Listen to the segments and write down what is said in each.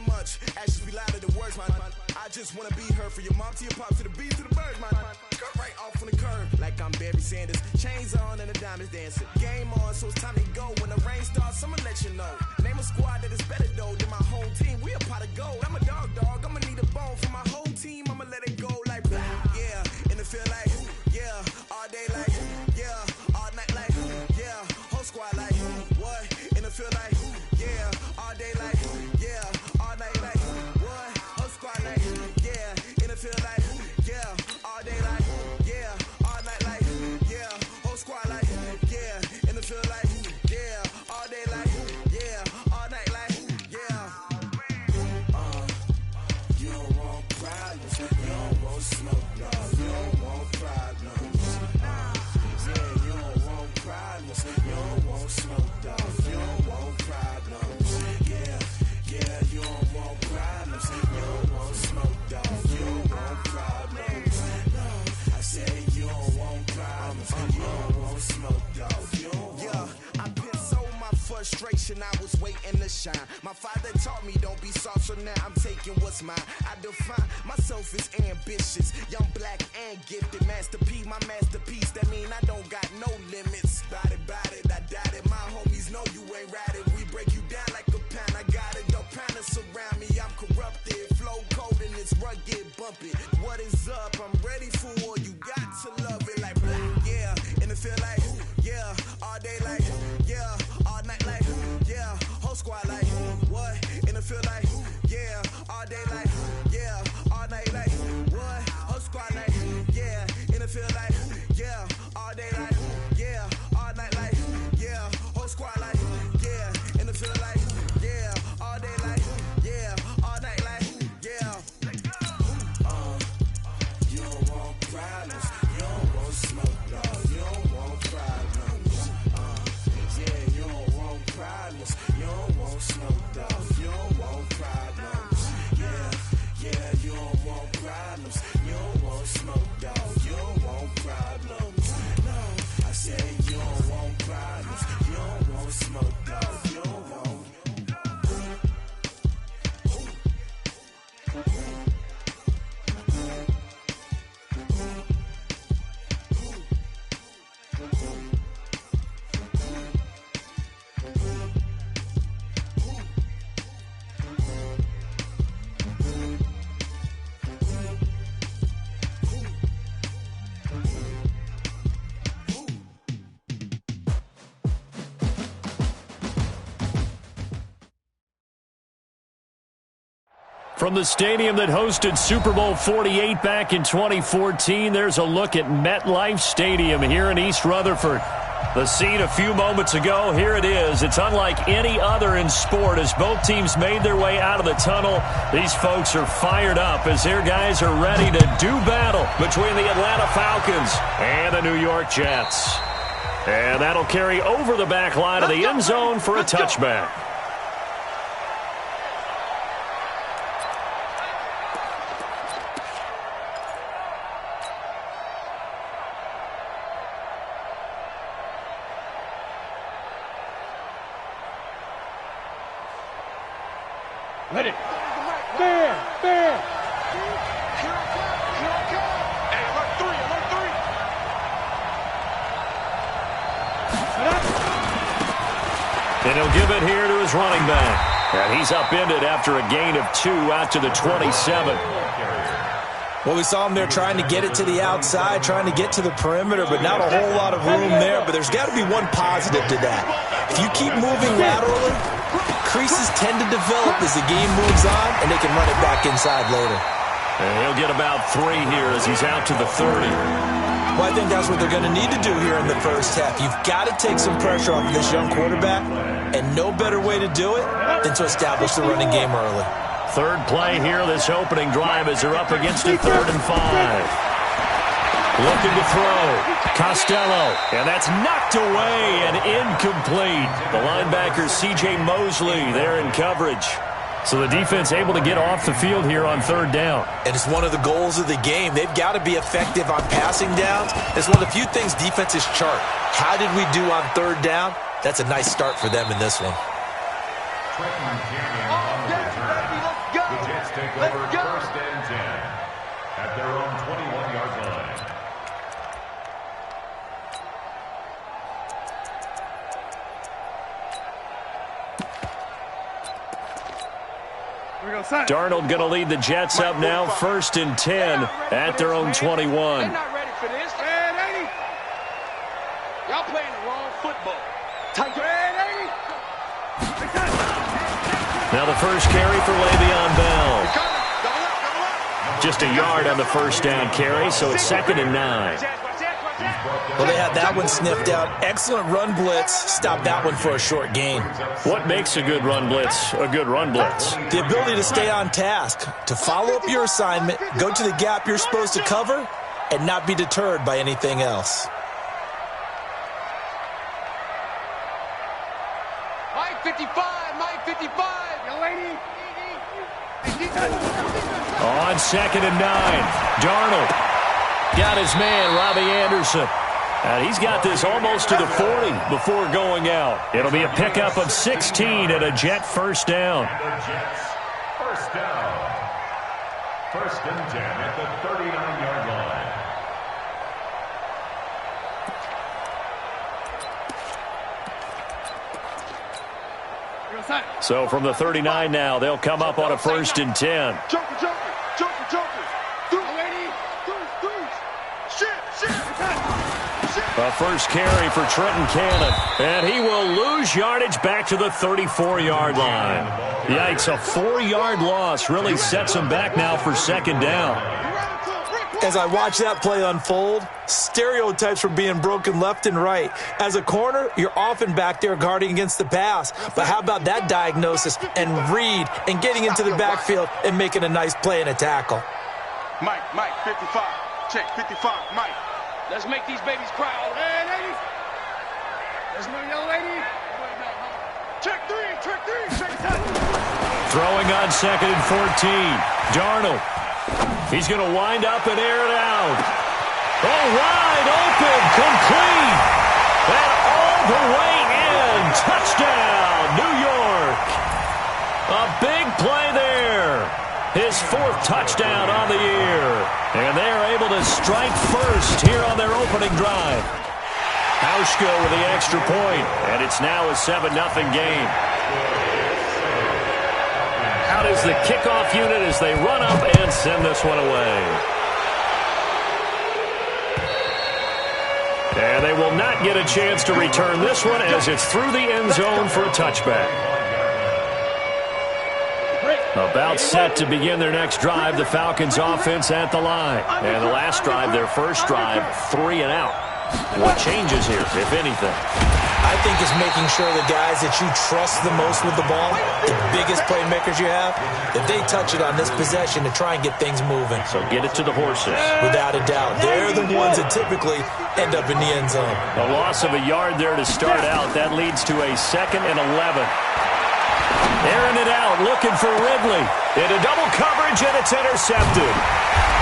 much. Actions be louder than words, man. I just wanna be her, for your mom to your pop to the beat to the birds, man. Cut right off on the curb, like I'm Barry Sanders. Chains on and the diamonds dancing. Game on, so it's time to go. When the rain starts, I'ma let you know. Name a squad that is better though than my whole team. We a pot of gold. I'm a dog. I'ma need a bone for my whole team. I'ma let it go like yeah. In the field like yeah. All day like yeah. All night like yeah. Whole squad like what? In the field like yeah. All day like yeah. All night like what? Whole squad like yeah. In the field like yeah. All day like yeah. All night like yeah. Whole squad like yeah. In the field like yeah. All day like yeah. All night like yeah. You don't want problems. You don't want smoke, no. You don't want problems. Yeah, you don't want problems. You don't want smoke, dog. You don't want problems. Yeah, you don't want problems. You don't want smoke, dog. You don't want problems. No, I said you don't want problems. You don't want smoke, dog. You don't want. Yeah, I've been so my frustration. I was waiting to shine. My father taught me don't be soft, so now I'm taking what's mine. I define myself as ambitious, young, black, and gifted. Master P, my masterpiece. That mean I don't got no limits. Bout it, I doubt it. My homies know you ain't ratted. We break you down like a pound. I got it. Don't pound us around me. I'm corrupted. Flow cold and it's rugged, bumpy. What is up? I'm ready for war. You got to love it like black. Yeah, in the field like yeah. All day like yeah. All night like yeah. Whole squad like what? In the field like yeah. All day like yeah. All night like what? Whole squad like yeah. In the field like yeah. All day like yeah. All night like yeah. Whole squad like yeah. In the field like yeah. All day like yeah. All night like yeah. You don't want problems. You don't want smoke, no. You don't want problems. Yeah, you don't want problems. You don't want smoke, dog. You don't want problems. Yeah, you don't want problems. You don't want smoke, dog. You don't want problems. No, I said you don't want problems. You don't want smoke, dog. You don't want. From the stadium that hosted Super Bowl 48 back in 2014, there's a look at MetLife Stadium here in East Rutherford. The scene a few moments ago, here it is. It's unlike any other in sport as both teams made their way out of the tunnel. These folks are fired up as their guys are ready to do battle between the Atlanta Falcons and the New York Jets. And that'll carry over the back line of the end zone for a touchback. Let it. There. Hey, alert three. And he'll give it here to his running back. And he's upended after a gain of 2 out to the 27. Well, we saw him there trying to get it to the outside, trying to get to the perimeter, but not a whole lot of room there. But there's got to be one positive to that. If you keep moving laterally, creases tend to develop as the game moves on, and they can run it back inside later. And he'll get about 3 here as he's out to the 30. Well, I think that's what they're going to need to do here in the first half. You've got to take some pressure off of this young quarterback, and no better way to do it than to establish the running game early. Third play here, this opening drive as they're up against a 3rd and 5. Looking to throw. Costello. And that's knocked away and incomplete. The linebacker C.J. Mosley there in coverage. So the defense able to get off the field here on 3rd down. And it's one of the goals of the game. They've got to be effective on passing downs. It's one of the few things defenses chart. How did we do on 3rd down? That's a nice start for them in this one. take over first and 10 at their own 21-yard line. Darnold going to lead the Jets up now, first and 10 at their own 21. They're not ready for this. Y'all playing the wrong football. Now the first carry for Le'Veon Bell. Just a yard on the first down carry, so it's 2nd and 9. Well, they had that one sniffed out. Excellent run blitz. Stopped that one for a short gain. What makes a good run blitz a good run blitz? The ability to stay on task, to follow up your assignment, go to the gap you're supposed to cover, and not be deterred by anything else. Mike 55, Mike 55. Young lady. On 2nd and 9, Darnold got his man, Robbie Anderson. And he's got this almost to the 40 before going out. It'll be a pickup of 16 and a Jet first down. First down. First and 10 at the 39-yard line. So from the 39 now, they'll come up on a first and 10. Joker. A first carry for Trenton Cannon. And he will lose yardage back to the 34-yard line. Yikes, a 4-yard loss really sets him back now for 2nd down. As I watch that play unfold, stereotypes were being broken left and right. As a corner, you're often back there guarding against the pass. But how about that diagnosis and read and getting into the backfield and making a nice play and a tackle? Mike, 55. Check, 55, Mike. Let's make these babies cry. Hey, ladies. There's no young lady. Check three. Check it. Throwing on 2nd and 14. Darnold. He's going to wind up and air it out. Oh, wide open, complete. And all the way in. Touchdown, New York. A big play there. His 4th touchdown on the year. And they are able to strike first here on their opening drive. Hauschka with the extra point, and it's now a 7-0 game. Out is the kickoff unit as they run up and send this one away. And they will not get a chance to return this one as it's through the end zone for a touchback. About set to begin their next drive, the Falcons offense at the line. And the last drive, their first drive, 3 and out. What changes here, if anything? I think it's making sure the guys that you trust the most with the ball, the biggest playmakers you have, that they touch it on this possession to try and get things moving. So get it to the horses. Without a doubt. They're the ones that typically end up in the end zone. A loss of a yard there to start out. That leads to a 2nd and 11. Airing it out, looking for Ridley. Into double coverage, and it's intercepted.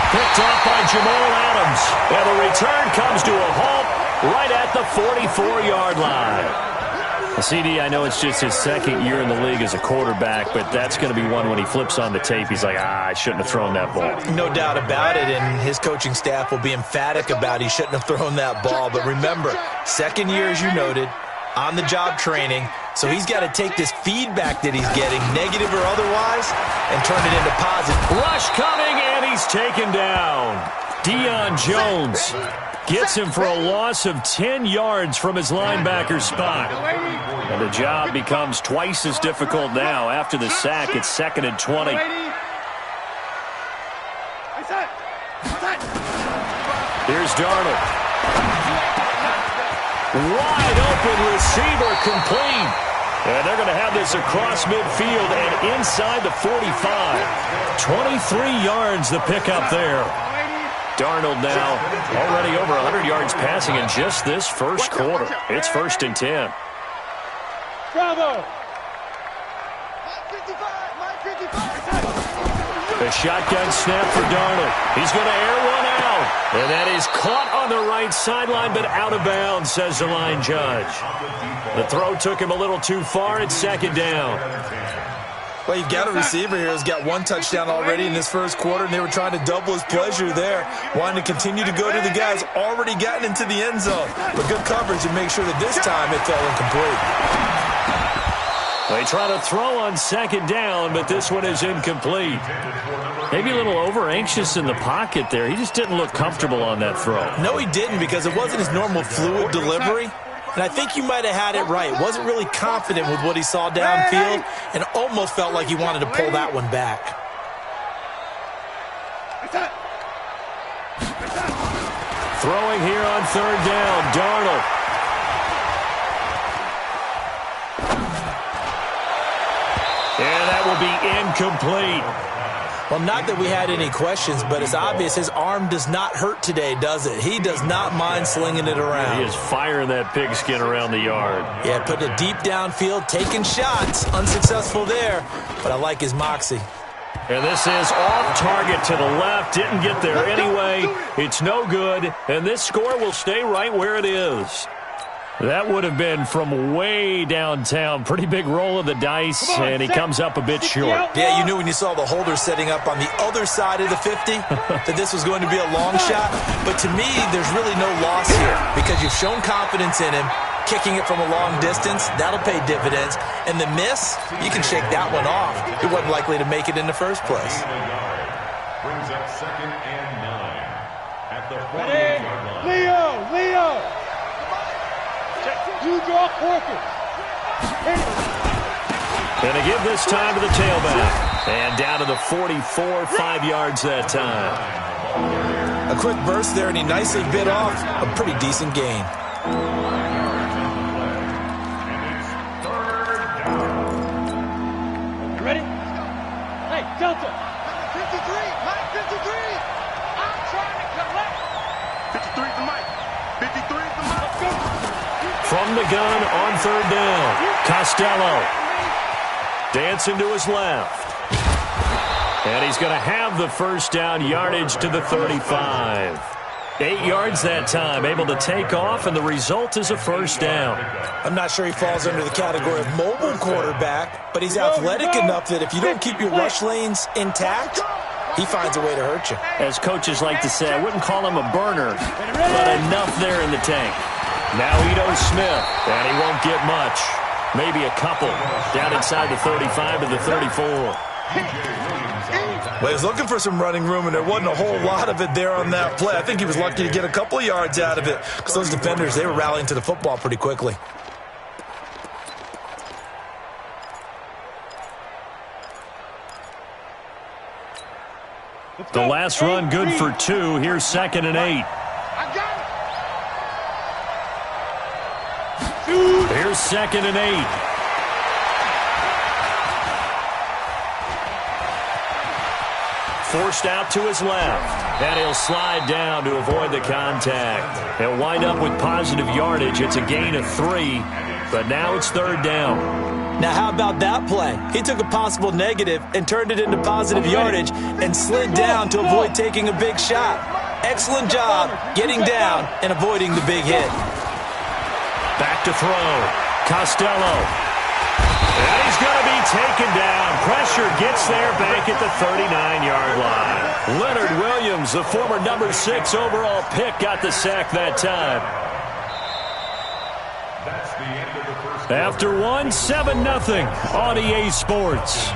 Picked off by Jamal Adams. And the return comes to a halt right at the 44-yard line. CD, I know it's just his 2nd year in the league as a quarterback, but that's going to be one when he flips on the tape. He's like, I shouldn't have thrown that ball. No doubt about it, and his coaching staff will be emphatic about he shouldn't have thrown that ball. But remember, 2nd year, as you noted, on-the-job training. So he's got to take this feedback that he's getting, negative or otherwise, and turn it into positive. Rush coming, and he's taken down. Deion Jones gets him for a loss of 10 yards from his linebacker spot. And the job becomes twice as difficult now. After the sack, it's 2nd and 20. Here's Darnold. Wide open receiver, complete. And they're going to have this across midfield and inside the 45. 23 yards the pickup there. Darnold now already over 100 yards passing in just this first quarter. It's 1st and 10. Bravo. The shotgun snap for Darnold. He's going to air one out. And that is caught on the right sideline, but out of bounds, says the line judge. The throw took him a little too far. It's 2nd down. Well, you've got a receiver here who's got one touchdown already in this first quarter, and they were trying to double his pleasure there, wanting to continue to go to the guys already gotten into the end zone. But good coverage to make sure that this time it fell incomplete. They try to throw on second down, but this one is incomplete. Maybe a little over-anxious in the pocket there. He just didn't look comfortable on that throw. No, he didn't, because it wasn't his normal fluid delivery. And I think you might have had it right. Wasn't really confident with what he saw downfield and almost felt like he wanted to pull that one back. Throwing here on third down, Darnold. And that will be incomplete. Well, not that we had any questions, but it's obvious his arm does not hurt today, does it? He does not mind slinging it around. He is firing that pigskin around the yard. Yeah, putting it deep downfield, taking shots. Unsuccessful there, but I like his moxie. And this is off target to the left. Didn't get there anyway. It's no good, and this score will stay right where it is. That would have been from way downtown. Pretty big roll of the dice, and he comes up a bit short. Yeah, you knew when you saw the holder setting up on the other side of the 50 that this was going to be a long shot. But to me, there's really no loss here because you've shown confidence in him. Kicking it from a long distance, that'll pay dividends. And the miss, you can shake that one off. It wasn't likely to make it in the first place. Brings up 2nd and 9 at the 48-yard line. Leo! You draw quarters. Going to give this time to the tailback. And down to the 44, 5 yards that time. A quick burst there, and he nicely bit off a pretty decent gain. Ready? Hey, Delta. 53, Mike 53. I'm trying to collect. 53 to Mike. 53 to Mike. Let's go. From the gun on third down, Costello. Dancing to his left. And he's going to have the first down, yardage to the 35. 8 yards that time, able to take off, and the result is a first down. I'm not sure he falls under the category of mobile quarterback, but he's athletic enough that if you don't keep your rush lanes intact, he finds a way to hurt you. As coaches like to say, I wouldn't call him a burner, but enough there in the tank. Now Ito Smith, and he won't get much. Maybe a couple. Down inside the 35 to the 34. Well, he was looking for some running room, and there wasn't a whole lot of it there on that play. I think he was lucky to get a couple of yards out of it because those defenders, they were rallying to the football pretty quickly. The last run good for 2. Here's 2nd and 8. Here's 2nd and 8. Forced out to his left. And he'll slide down to avoid the contact. He'll wind up with positive yardage. It's a gain of 3. But now it's third down. Now, how about that play? He took a possible negative and turned it into positive yardage and slid down to avoid taking a big shot. Excellent job getting down and avoiding the big hit. Back to throw. Costello. And he's going to be taken down. Pressure gets there back at the 39-yard line. Leonard Williams, the former number 6 overall pick, got the sack that time. That's the end of the first. After 1, 7-0 on EA Sports.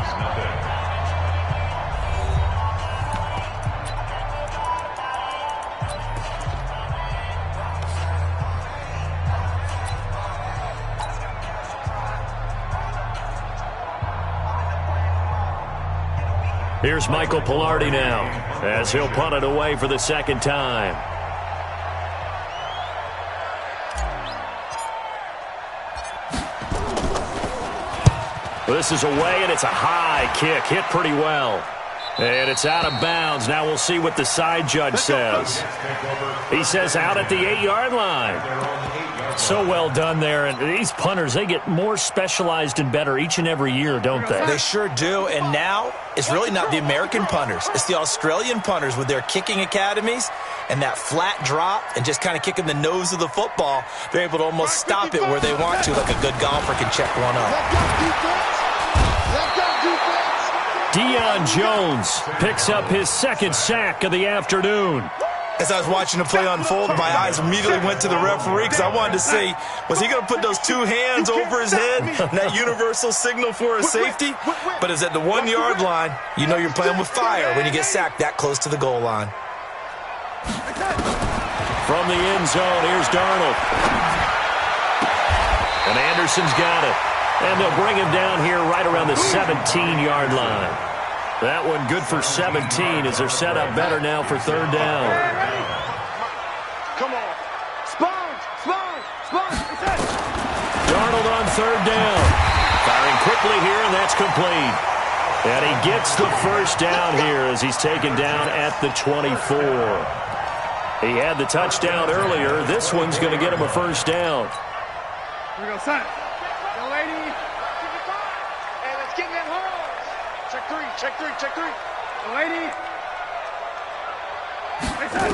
Here's Michael Pilardi now as he'll punt it away for the second time. This is away, and it's a high kick. Hit pretty well. And it's out of bounds. Now we'll see what the side judge says. He says out at the 8-yard line. So well done there. And these punters, they get more specialized and better each and every year, don't they? They sure do. And now it's really not the American punters. It's the Australian punters with their kicking academies and that flat drop and just kind of kicking the nose of the football. They're able to almost stop it where they want to, like a good golfer can check one up. Let's go, defense! Deion Jones picks up his second sack of the afternoon. As I was watching the play unfold, my eyes immediately went to the referee because I wanted to see, was he going to put those two hands over his head, that universal signal for a safety? But it's at the 1 yard line. You know you're playing with fire when you get sacked that close to the goal line. From the end zone, here's Darnold. And Anderson's got it. And they'll bring him down here right around the 17-yard line. That one good for 17 as they're set up better now for third down. Come on. Sponge. Darnold on third down. Firing quickly here, and that's complete. And he gets the first down here as he's taken down at the 24. He had the touchdown earlier. This one's going to get him a first down. Here we go, son. Yo, lady. Hey, let's get in that hole. Check three. Yo, lady. Hey, son.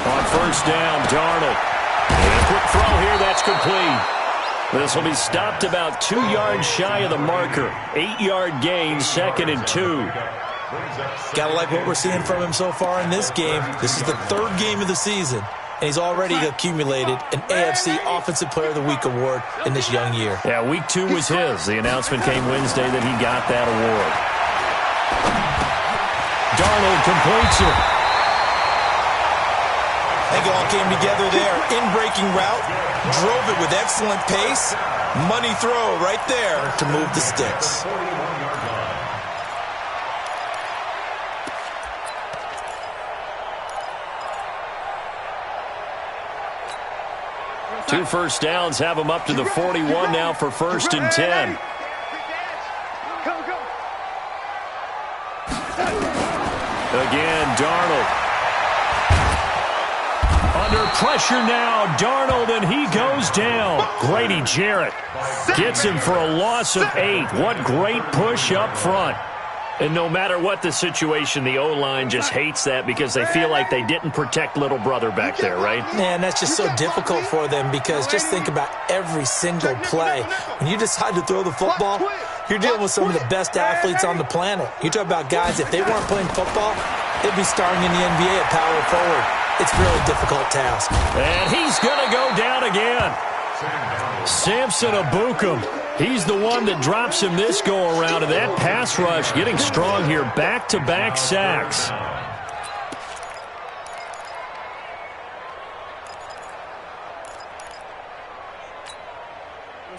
On first down, Darnold. And a quick throw here, that's complete. This will be stopped about 2 yards shy of the marker. 8-yard gain, 2nd and 2. Gotta like what we're seeing from him so far in this game. This is the third game of the season, and he's already accumulated an AFC Offensive Player of the Week award in this young year. Yeah, week 2 was his. The announcement came Wednesday that he got that award. Darnold completes it. I think it all came together there. In-breaking route, drove it with excellent pace. Money throw right there to move the sticks. 2 first downs have him up to the 41 now for 1st and 10. Go. Again, Darnold. Under pressure now, Darnold, and he goes down. Grady Jarrett gets him for a loss of 8. What great push up front. And no matter what the situation, the O-line just hates that because they feel like they didn't protect little brother back there, right? Man, that's just so difficult for them because just think about every single play. When you decide to throw the football, you're dealing with some of the best athletes on the planet. You talk about guys, if they weren't playing football, they'd be starring in the NBA at power forward. It's a really difficult task. And he's going to go down again. Samson Abukum. He's the one that drops him this go-around, and that pass rush getting strong here. Back-to-back sacks.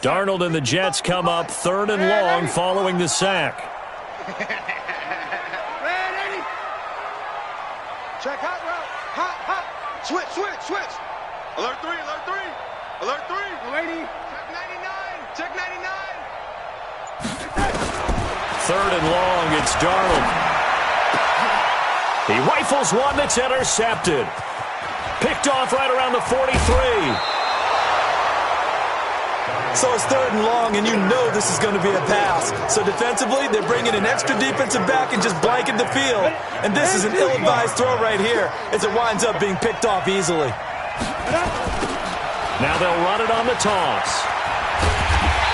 Darnold and the Jets come up 3rd and long following the sack. Ready? Check hot route. Hot. Switch. Alert 3. Lady. Check 99. 3rd and long, it's Darnold. He rifles one that's intercepted. Picked off right around the 43. So it's 3rd and long, and you know this is going to be a pass. So defensively, they're bringing an extra defensive back and just blanket the field. And this is an ill-advised throw right here as it winds up being picked off easily. Now they'll run it on the toss.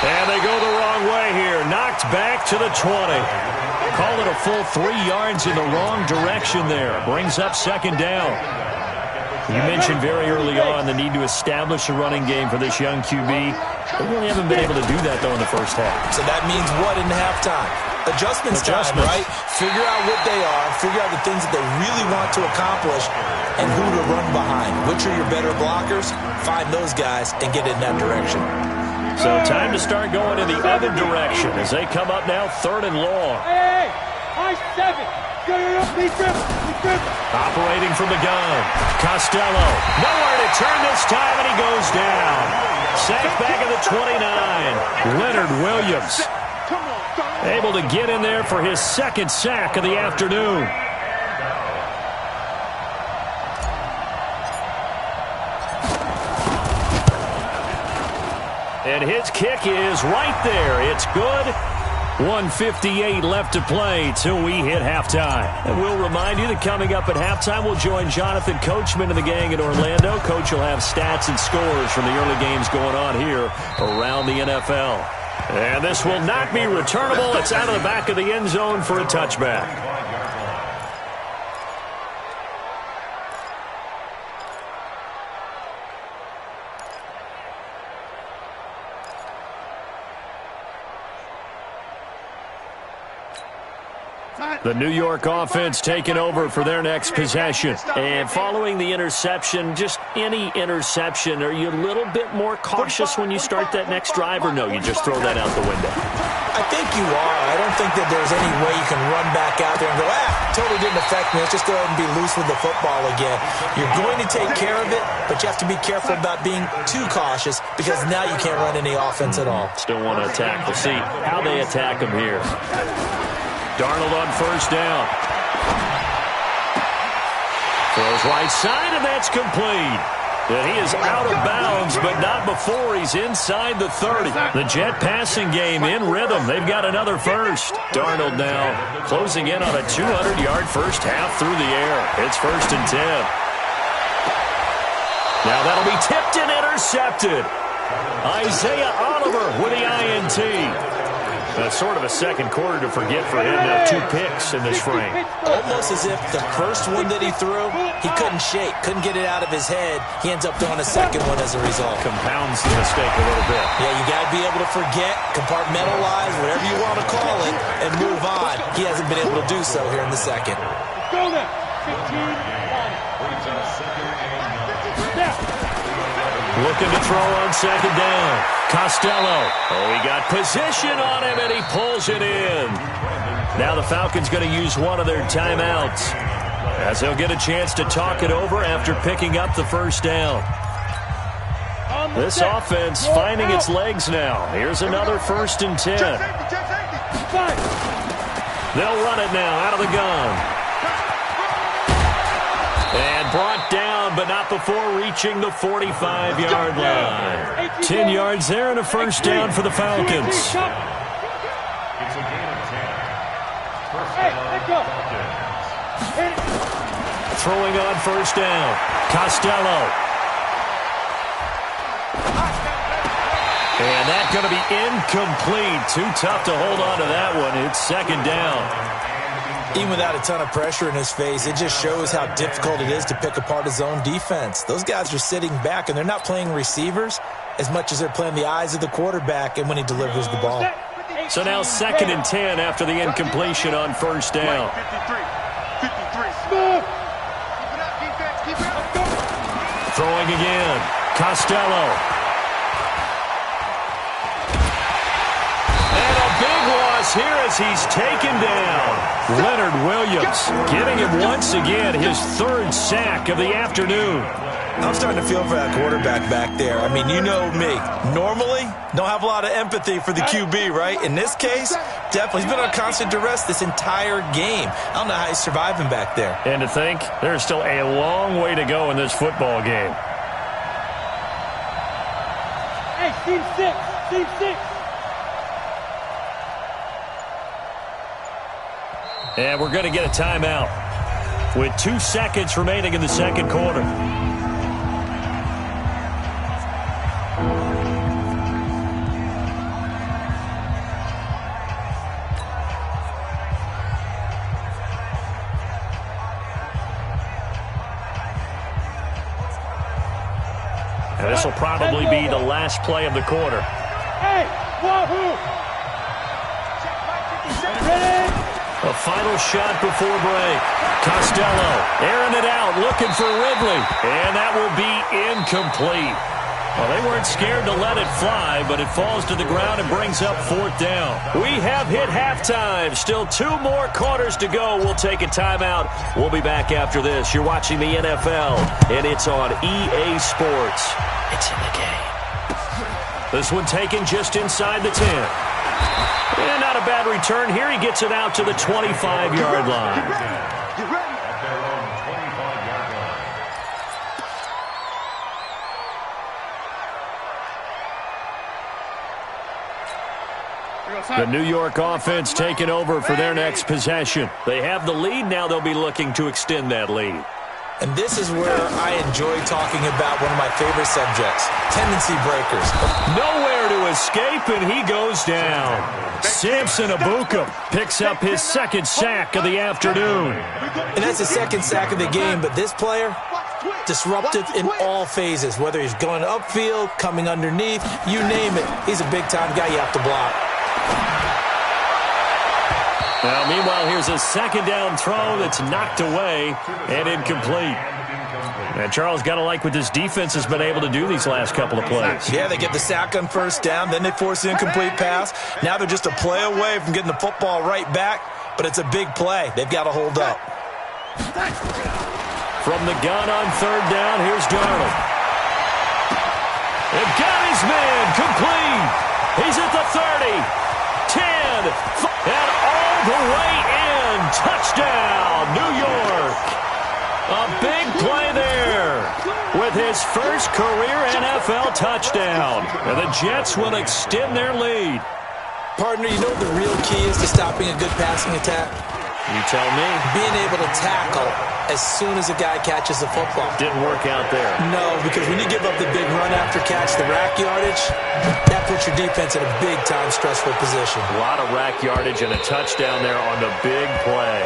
And they go the wrong way here. Knocked back to the 20. Call it a full 3 yards in the wrong direction there. Brings up 2nd down. You mentioned very early on the need to establish a running game for this young QB. They really haven't been able to do that, though, in the first half. So that means what in halftime? Adjustments time, right? Figure out what they are, figure out the things that they really want to accomplish, and who to run behind. Which are your better blockers? Find those guys and get in that direction. So time to start going in the other direction as they come up now 3rd and long. Hey, high 7. Please grip. Operating from the gun. Costello. Nowhere to turn this time, and he goes down. Sacked back at the 29. Leonard Williams. Able to get in there for his 2nd sack of the afternoon. And his kick is right there. It's good. 1:58 left to play till we hit halftime. And we'll remind you that coming up at halftime, we'll join Jonathan Coachman and the gang in Orlando. Coach will have stats and scores from the early games going on here around the NFL. And this will not be returnable. It's out of the back of the end zone for a touchback. The New York offense taking over for their next possession. And following the interception, just any interception, are you a little bit more cautious when you start that next drive, or no, you just throw that out the window? I think you are. I don't think that there's any way you can run back out there and go, totally didn't affect me. Let's just go ahead and be loose with the football again. You're going to take care of it, but you have to be careful about being too cautious because now you can't run any offense at all. Still want to attack. We'll see how they attack him here. Darnold on first down. Throws right side, and that's complete. And he is out of bounds, but not before he's inside the 30. The Jet passing game in rhythm. They've got another first. Darnold now closing in on a 200-yard first half through the air. It's 1st and 10. Now that'll be tipped and intercepted. Isaiah Oliver with the INT. That's sort of a second quarter to forget for him. Now 2 picks in this frame. Almost as if the first one that he threw, he couldn't shake, couldn't get it out of his head. He ends up throwing a second one as a result. Compounds the mistake a little bit. Yeah, you got to be able to forget, compartmentalize, whatever you want to call it, and move on. He hasn't been able to do so here in the second. Go now. 15-1. Looking to throw on second down. Costello. Oh, he got position on him, and he pulls it in. Now the Falcons going to use one of their timeouts, as they'll get a chance to talk it over after picking up the first down. This offense finding its legs now. Here's another 1st and 10. They'll run it now out of the gun. And brought down, but not before reaching the 45-yard line. 10 yards there and a first down for the Falcons. It's a gain of 10. Throwing on first down. Costello. And that's going to be incomplete. Too tough to hold on to that one. It's second down. Even without a ton of pressure in his face, it just shows how difficult it is to pick apart his own defense. Those guys are sitting back, and they're not playing receivers as much as they're playing the eyes of the quarterback and when he delivers the ball. So now 2nd and 10 after the incompletion on first down. 53. Throwing again. Costello. Here as he's taken down. Leonard Williams getting him once again his 3rd sack of the afternoon. I'm starting to feel for that quarterback back there. I mean, you know me. Normally, don't have a lot of empathy for the QB, right? In this case, definitely. He's been on constant duress this entire game. I don't know how he's surviving back there. And to think, there's still a long way to go in this football game. Hey, team 6. Team 6. And we're going to get a timeout with 2 seconds remaining in the second quarter. And this will probably be the last play of the quarter. Hey, wahoo! Ready? A final shot before break. Costello airing it out, looking for Ridley. And that will be incomplete. Well, they weren't scared to let it fly, but it falls to the ground and brings up 4th down. We have hit halftime. Still 2 more quarters to go. We'll take a timeout. We'll be back after this. You're watching the NFL, and it's on EA Sports. It's in the game. This one taken just inside the 10. And not a bad return here. He gets it out to the 25-yard line. At their own 25-yard line. The New York offense taking over for their next possession. They have the lead. Now they'll be looking to extend that lead. And this is where I enjoy talking about one of my favorite subjects, tendency breakers. Nowhere to escape, and he goes down. Samson Abuka picks up his second sack of the afternoon. And that's the second sack of the game, but this player, disruptive in all phases, whether he's going upfield, coming underneath, you name it. He's a big-time guy you have to block. Now, meanwhile, here's a second down throw that's knocked away and incomplete. And Charles, got to like what this defense has been able to do these last couple of plays. Yeah, they get the sack on first down, then they force the incomplete pass. Now they're just a play away from getting the football right back, but it's a big play. They've got to hold up. From the gun on third down, here's Darnold. They've got his man complete. He's at the 30, 10, and all the way in. Touchdown, New York. A big play there with his first career NFL touchdown. And the Jets will extend their lead. Partner, you know what the real key is to stopping a good passing attack? You tell me. Being able to tackle as soon as a guy catches the football. Didn't work out there. No, because when you give up the big run after catch, the rack yardage, that puts your defense in a big-time stressful position. A lot of rack yardage and a touchdown there on the big play.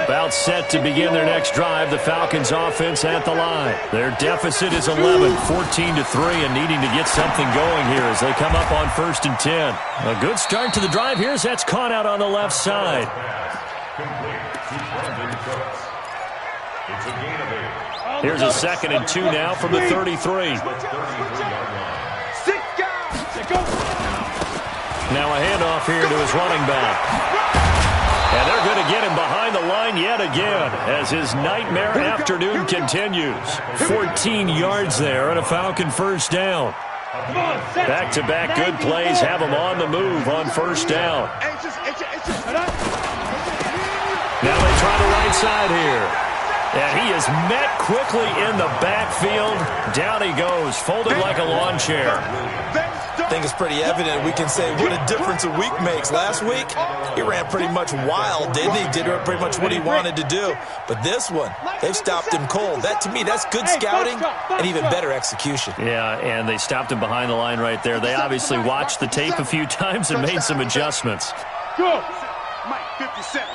About set to begin their next drive, the Falcons offense at the line. Their deficit is 11, 14-3, and needing to get something going here as they come up on 1st and 10. A good start to the drive here as that's caught out on the left side. Here's a 2nd and 2 now from the 33. Now a handoff here to his running back. And they're going to get him behind the line yet again as his nightmare afternoon continues. 14 yards there and a Falcon first down. Back-to-back good plays have him on the move on first down. Now they try the right side here. And he is met quickly in the backfield. Down he goes, folded like a lawn chair. I think it's pretty evident. We can say what a difference a week makes. Last week, he ran pretty much wild, didn't he? Did pretty much what he wanted to do. But this one, they've stopped him cold. That, to me, that's good scouting and even better execution. Yeah, and they stopped him behind the line right there. They obviously watched the tape a few times and made some adjustments. Go. Mike, 57.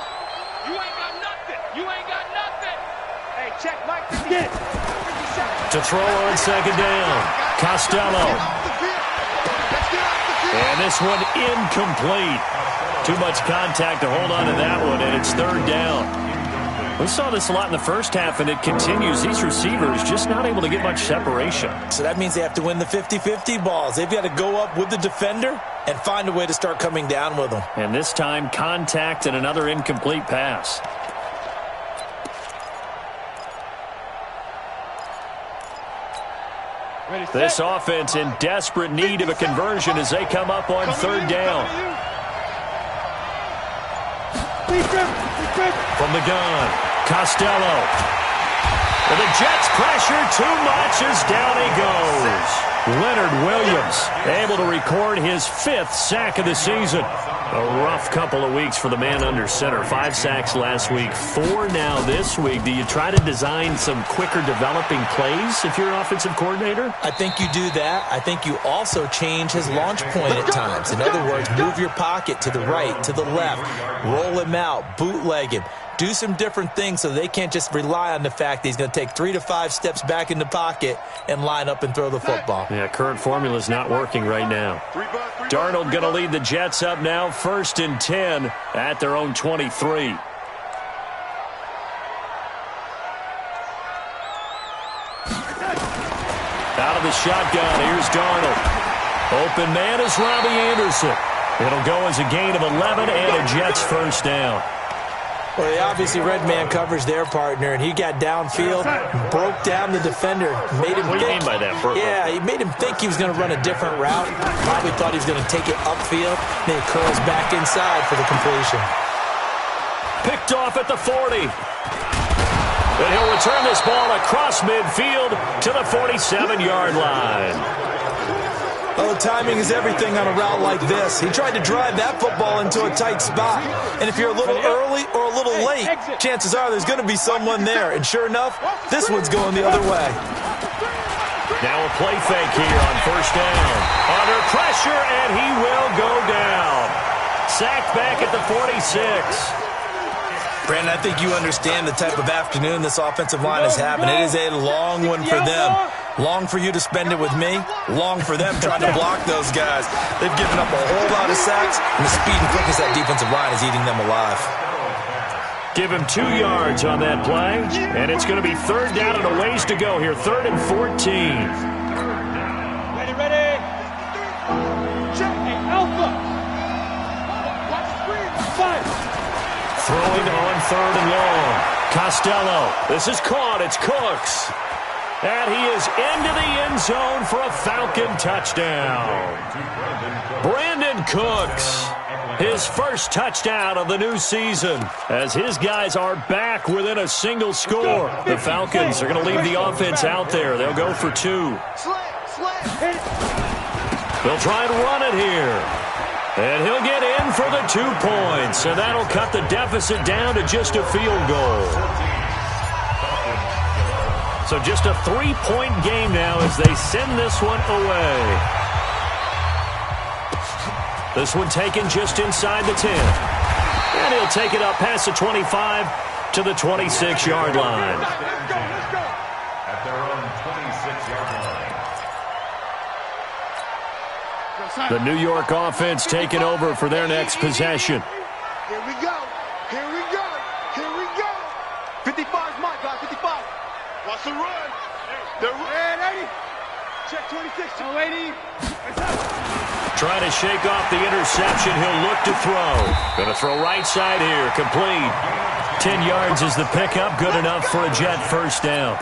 You ain't got nothing. You ain't got nothing. Hey, check Mike, 57. To throw on second down, Costello. And this one incomplete. Too much contact to hold on to that one, and it's third down. We saw this a lot in the first half, and it continues. These receivers just not able to get much separation. So that means they have to win the 50-50 balls. They've got to go up with the defender and find a way to start coming down with them. And this time, contact and another incomplete pass. This offense in desperate need of a conversion as they come up on third down. From the gun, Costello. And the Jets pressure too much as down he goes. Leonard Williams able to record his 5th sack of the season. A rough couple of weeks for the man under center. 5 sacks last week, 4 now this week. Do you try to design some quicker developing plays if you're an offensive coordinator? I think you do that. I think you also change his launch point at times. In other words, move your pocket to the right, to the left, roll him out, bootleg him. Do some different things so they can't just rely on the fact that he's going to take 3 to 5 steps back in the pocket and line up and throw the football. Yeah, current formula is not working right now. Darnold going to lead the Jets up now, 1st and 10 at their own 23. Out of the shotgun, here's Darnold. Open man is Robbie Anderson. It'll go as a gain of 11 and a Jets first down. Well, they obviously read man coverage their partner, and he got downfield, broke down the defender, made him What do you mean by that, Burko? Yeah, he made him think he was going to run a different route. Probably thought he was going to take it upfield. Then he curls back inside for the completion. Picked off at the 40. And he'll return this ball across midfield to the 47-yard line. Well, timing is everything on a route like this. He tried to drive that football into a tight spot. And if you're a little early or a little late, chances are there's going to be someone there. And sure enough, this one's going the other way. Now a play fake here on first down. Under pressure, and he will go down. Sacked back at the 46. Brandon, I think you understand the type of afternoon this offensive line is having. It is a long one for them. Long for you to spend it with me. Long for them trying to block those guys. They've given up a whole lot of sacks, and the speed and quickness of that defensive line is eating them alive. Give him 2 yards on that play, and it's going to be third down and a ways to go here. 3rd and 14. Ready. Check. Hey, Alpha. Watch the screen. 5. Throwing on 3rd and long. Costello. This is caught. It's Cooks. And he is into the end zone for a Falcon touchdown. Brandon Cooks, his first touchdown of the new season, as his guys are back within a single score. The Falcons are going to leave the offense out there. They'll go for 2. They'll try and run it here. And he'll get in for the 2 points, and that'll cut the deficit down to just a field goal. So just a 3-point game now as they send this one away. This one taken just inside the 10. And he'll take it up past the 25 to the 26-yard line. At their own 26-yard line. The New York offense taking over for their next possession. Here we go. 55's my guy, 55. Watch the run. They're red 80. Check 26. No 80. Trying to shake off the interception. He'll look to throw. Going to throw right side here. Complete. 10 yards is the pickup. Good enough for a Jet first down.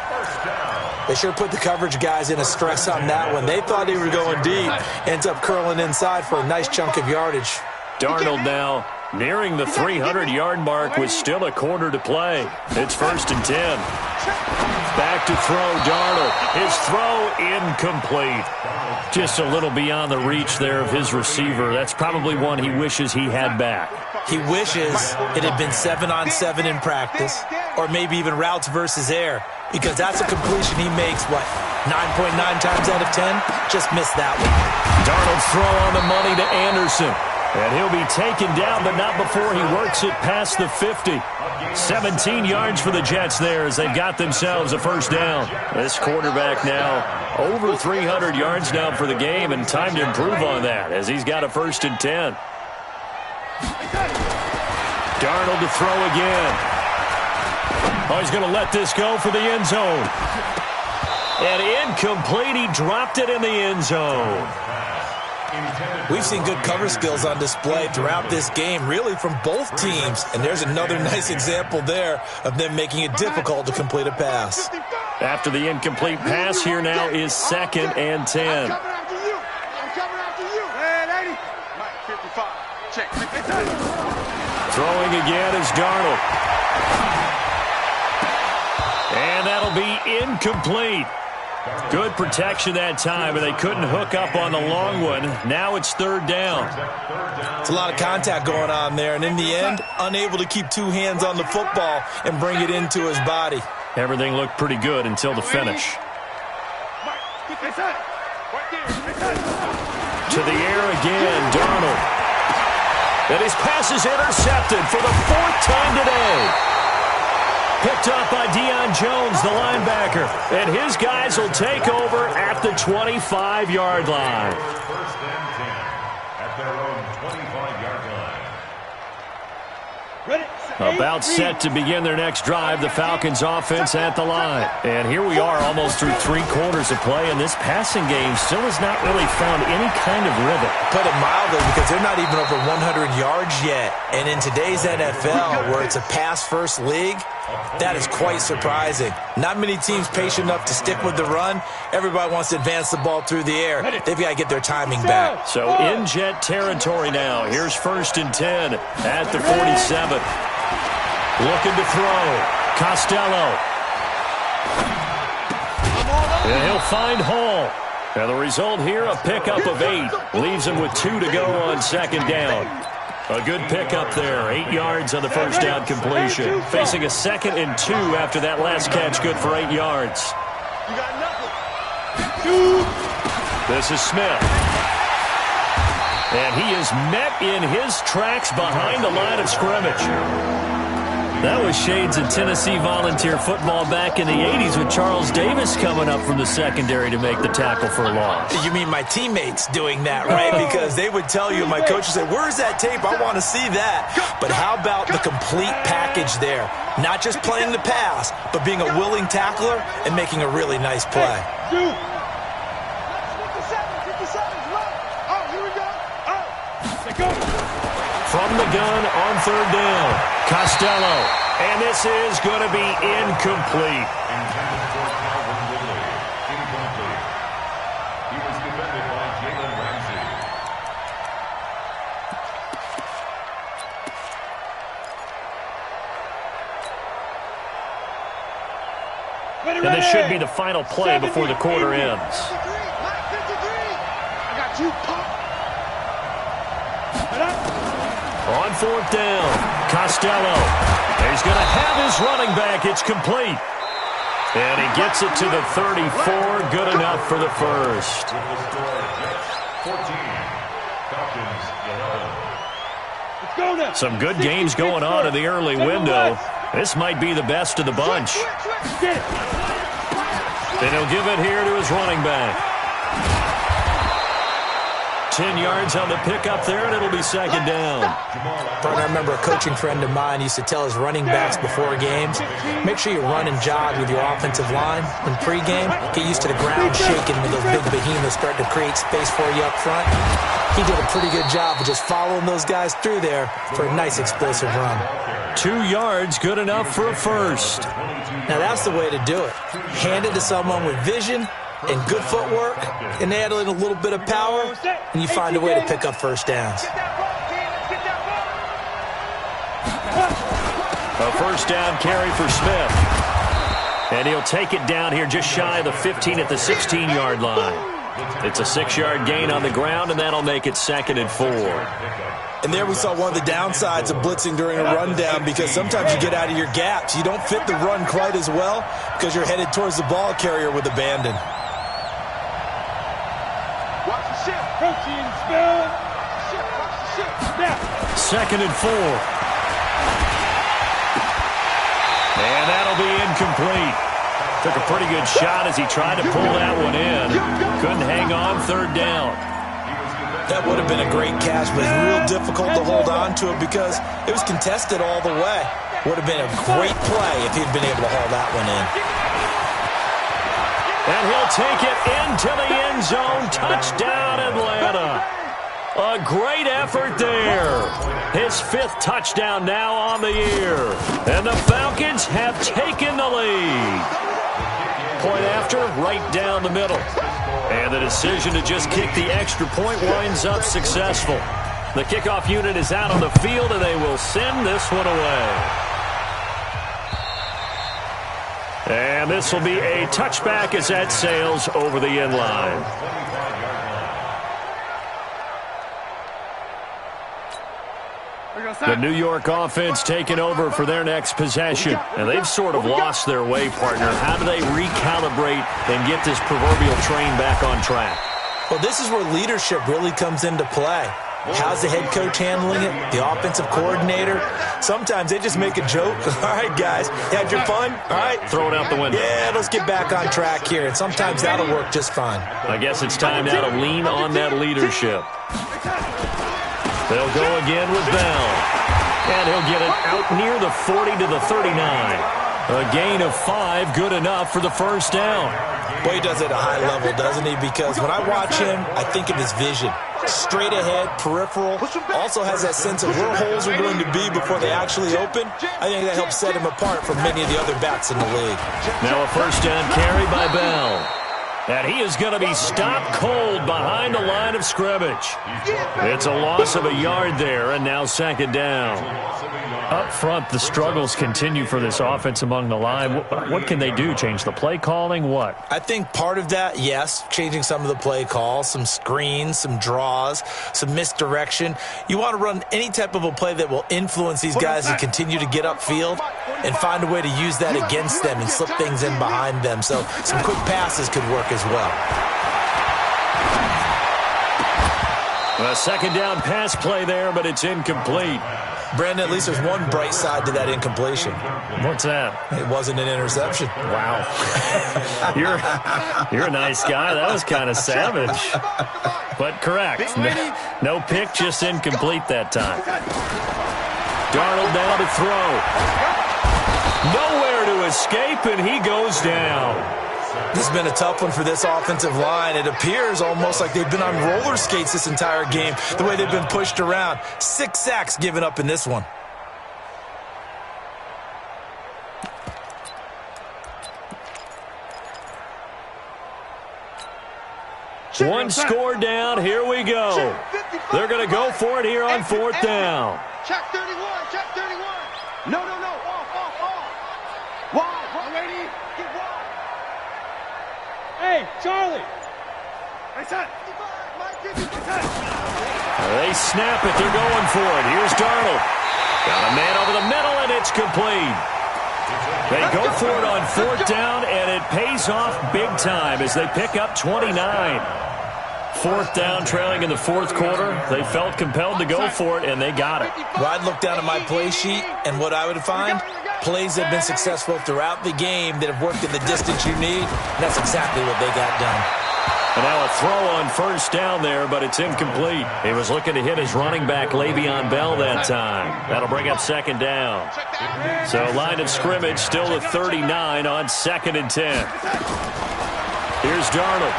They sure put the coverage guys in a stress on that one. They thought they were going deep. Ends up curling inside for a nice chunk of yardage. Darnold now nearing the 300-yard mark with still a quarter to play. It's 1st and 10. Back to throw, Darnold. His throw incomplete. Just a little beyond the reach there of his receiver. That's probably one he wishes he had back. He wishes it had been 7-on-7 in practice, or maybe even routes versus air, because that's a completion he makes, 9.9 times out of 10? Just missed that one. Darnold's throw on the money to Anderson. And he'll be taken down, but not before he works it past the 50. 17 yards for the Jets there as they've got themselves a first down. This quarterback now over 300 yards now for the game, and time to improve on that as he's got a 1st and 10. Darnold to throw again. Oh, he's going to let this go for the end zone. And incomplete. He dropped it in the end zone. We've seen good cover skills on display throughout this game, really from both teams. And there's another nice example there of them making it difficult to complete a pass. After the incomplete pass, here now is 2nd and 10. I'm coming after you. Red 80. Mike, 55. Check. Throwing again is Darnold. And that'll be incomplete. Good protection that time, but they couldn't hook up on the long one. Now it's 3rd down. It's a lot of contact going on there, and in the end, unable to keep 2 hands on the football and bring it into his body. Everything looked pretty good until the finish. To the air again, Darnold. And his pass is intercepted for the 4th time today. Picked up by Deion Jones, the linebacker. And his guys will take over at the 25-yard line. 1st and 10 at their own 25-yard line. Ready. About set to begin their next drive, the Falcons offense at the line. And here we are almost through 3 quarters of play, and this passing game still has not really found any kind of rhythm. Put it mildly, because they're not even over 100 yards yet. And in today's NFL, where it's a pass-first league, that is quite surprising. Not many teams patient enough to stick with the run. Everybody wants to advance the ball through the air. They've got to get their timing back. So in Jet territory now. Here's 1st and 10 at the 47. Looking to throw. Costello. And he'll find Hall. And the result here, a pickup of 8. Leaves him with 2 to go on second down. A good pickup there. 8 yards on the first down completion. Facing a 2nd and 2 after that last catch, good for 8 yards. You got nothing. This is Smith. And he is met in his tracks behind the line of scrimmage. That was shades of Tennessee volunteer football back in the 80s with Charles Davis coming up from the secondary to make the tackle for a loss. You mean my teammates doing that, right? Because they would tell you, my coach would say, where's that tape? I want to see that. But how about the complete package there? Not just playing the pass, but being a willing tackler and making a really nice play. From the gun on third down, Costello. And this is going to be incomplete. Intended for Calvin Ridley. Incomplete. He was defended by Jalen Ramsey. And this should be the final play before the quarter ends. I got you, Pop. On fourth down, Costello. He's going to have his running back. It's complete. And he gets it to the 34. Good enough for the first. With the score, Jets 14, Falcons 11. Some good games going on in the early window. This might be the best of the bunch. And he'll give it here to his running back. 10 yards on the pickup there, and it'll be second down. I remember a coaching friend of mine used to tell his running backs before games, make sure you run and jog with your offensive line in pregame. Get used to the ground shaking when those big behemoths start to create space for you up front. He did a pretty good job of just following those guys through there for a nice explosive run. 2 yards, good enough for a first. Now that's the way to do it. Hand it to someone with vision and good footwork, and add in a little bit of power, and you find a way to pick up first downs. A first down carry for Smith. And he'll take it down here just shy of the 15 at the 16-yard line. It's a 6-yard gain on the ground, and that'll make it 2nd and 4. And there we saw one of the downsides of blitzing during a rundown, because sometimes you get out of your gaps. You don't fit the run quite as well because you're headed towards the ball carrier with abandon. Watch the ship. Protein spill. Watch the ship. Snap. 2nd and 4. And that'll be incomplete. Took a pretty good shot as he tried to pull that one in. Couldn't hang on third down. That would have been a great catch, but it's real difficult to hold on to it because it was contested all the way. Would have been a great play if he'd been able to haul that one in. And he'll take it into the end zone. Touchdown, Atlanta. A great effort there. His 5th touchdown now on the year. And the Falcons have taken the lead. Point after, right down the middle. And the decision to just kick the extra point winds up successful. The kickoff unit is out on the field, and they will send this one away. And this will be a touchback as that sails over the end line. The New York offense taking over for their next possession. And they've sort of lost their way, partner. How do they recalibrate and get this proverbial train back on track? Well, this is where leadership really comes into play. How's the head coach handling it? The offensive coordinator? Sometimes they just make a joke. All right, guys, you had your fun? All right. Throw it out the window. Yeah, let's get back on track here. And sometimes that'll work just fine. I guess it's time now to lean on that leadership. They'll go again with Bell. And he'll get it out near the 40 to the 39. A gain of 5, good enough for the first down. Boy, he does it at a high level, doesn't he? Because when I watch him, I think of his vision. Straight ahead, peripheral. Also has that sense of where holes are going to be before they actually open. I think that helps set him apart from many of the other backs in the league. Now a first down carry by Bell. And he is going to be stopped cold behind the line of scrimmage. It's a loss of a yard there, and now second down. Up front, the struggles continue for this offense among the line. What can they do? Change the play calling? What? I think part of that, yes, changing some of the play calls, some screens, some draws, some misdirection. You want to run any type of a play that will influence these guys to continue to get upfield and find a way to use that against them and slip things in behind them. So some quick passes could work as well. A second down pass play there, but it's incomplete. Brandon, at least there's one bright side to that incompletion. What's that? It wasn't an interception. Wow. You're a nice guy. That was kind of savage. But correct. No pick, just incomplete that time. Darnold now to throw. Nowhere to escape, and he goes down. This has been a tough one for this offensive line. It appears almost like they've been on roller skates this entire game, the way they've been pushed around. 6 sacks given up in this one. One score down. Here we go. They're going to go for it here on fourth down. Check 31, check 31. No. Off. Wide, ready? Get wide. Hey, Charlie. They snap it. They're going for it. Here's Darnold. Got a man over the middle, and it's complete. They go for it on fourth down, and it pays off big time as they pick up 29. Fourth down, trailing in the fourth quarter. They felt compelled to go for it, and they got it. Well, I'd look down at my play sheet, and what I would find, plays that have been successful throughout the game that have worked in the distance you need, and that's exactly what they got done. And now a throw on first down there, but it's incomplete. He was looking to hit his running back, Le'Veon Bell, that time. That'll bring up second down. So line of scrimmage still at 39 on 2nd and 10. Here's Darnold.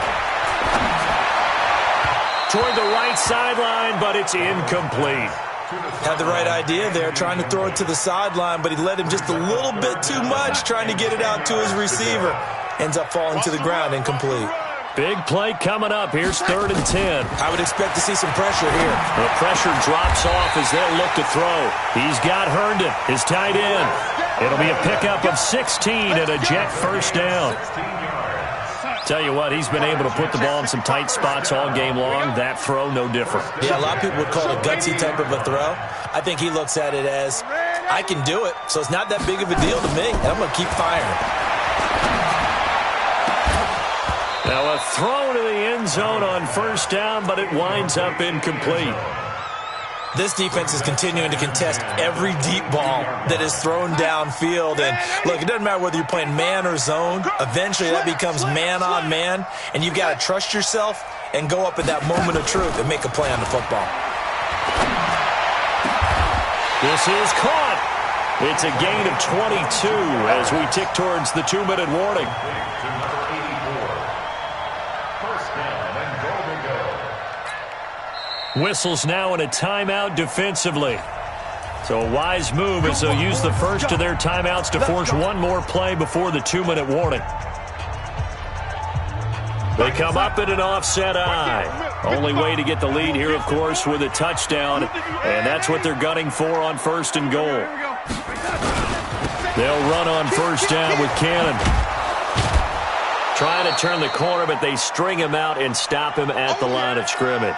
Toward the right sideline, but it's incomplete. Had the right idea there, trying to throw it to the sideline, but he led him just a little bit too much, trying to get it out to his receiver. Ends up falling to the ground, incomplete. Big play coming up. Here's 3rd and 10. I would expect to see some pressure here. The pressure drops off as they'll look to throw. He's got Herndon, his tight end. It'll be a pickup of 16 and a jet first down. Tell you what, he's been able to put the ball in some tight spots all game long. That throw, no different. Yeah, a lot of people would call it a gutsy type of a throw. I think he looks at it as, I can do it, so it's not that big of a deal to me, and I'm going to keep firing. Now a throw to the end zone on first down, but it winds up incomplete. This defense is continuing to contest every deep ball that is thrown downfield. And, look, it doesn't matter whether you're playing man or zone. Eventually that becomes man on man, and you've got to trust yourself and go up at that moment of truth and make a play on the football. This is caught. It's a gain of 22 as we tick towards the 2-minute warning. Whistles now in a timeout defensively. So a wise move as they'll use the first of their timeouts to force one more play before the 2-minute warning. They come up in an offset eye. Only way to get the lead here, of course, with a touchdown, and that's what they're gunning for on 1st and goal. They'll run on first down with Cannon. Trying to turn the corner, but they string him out and stop him at the line of scrimmage.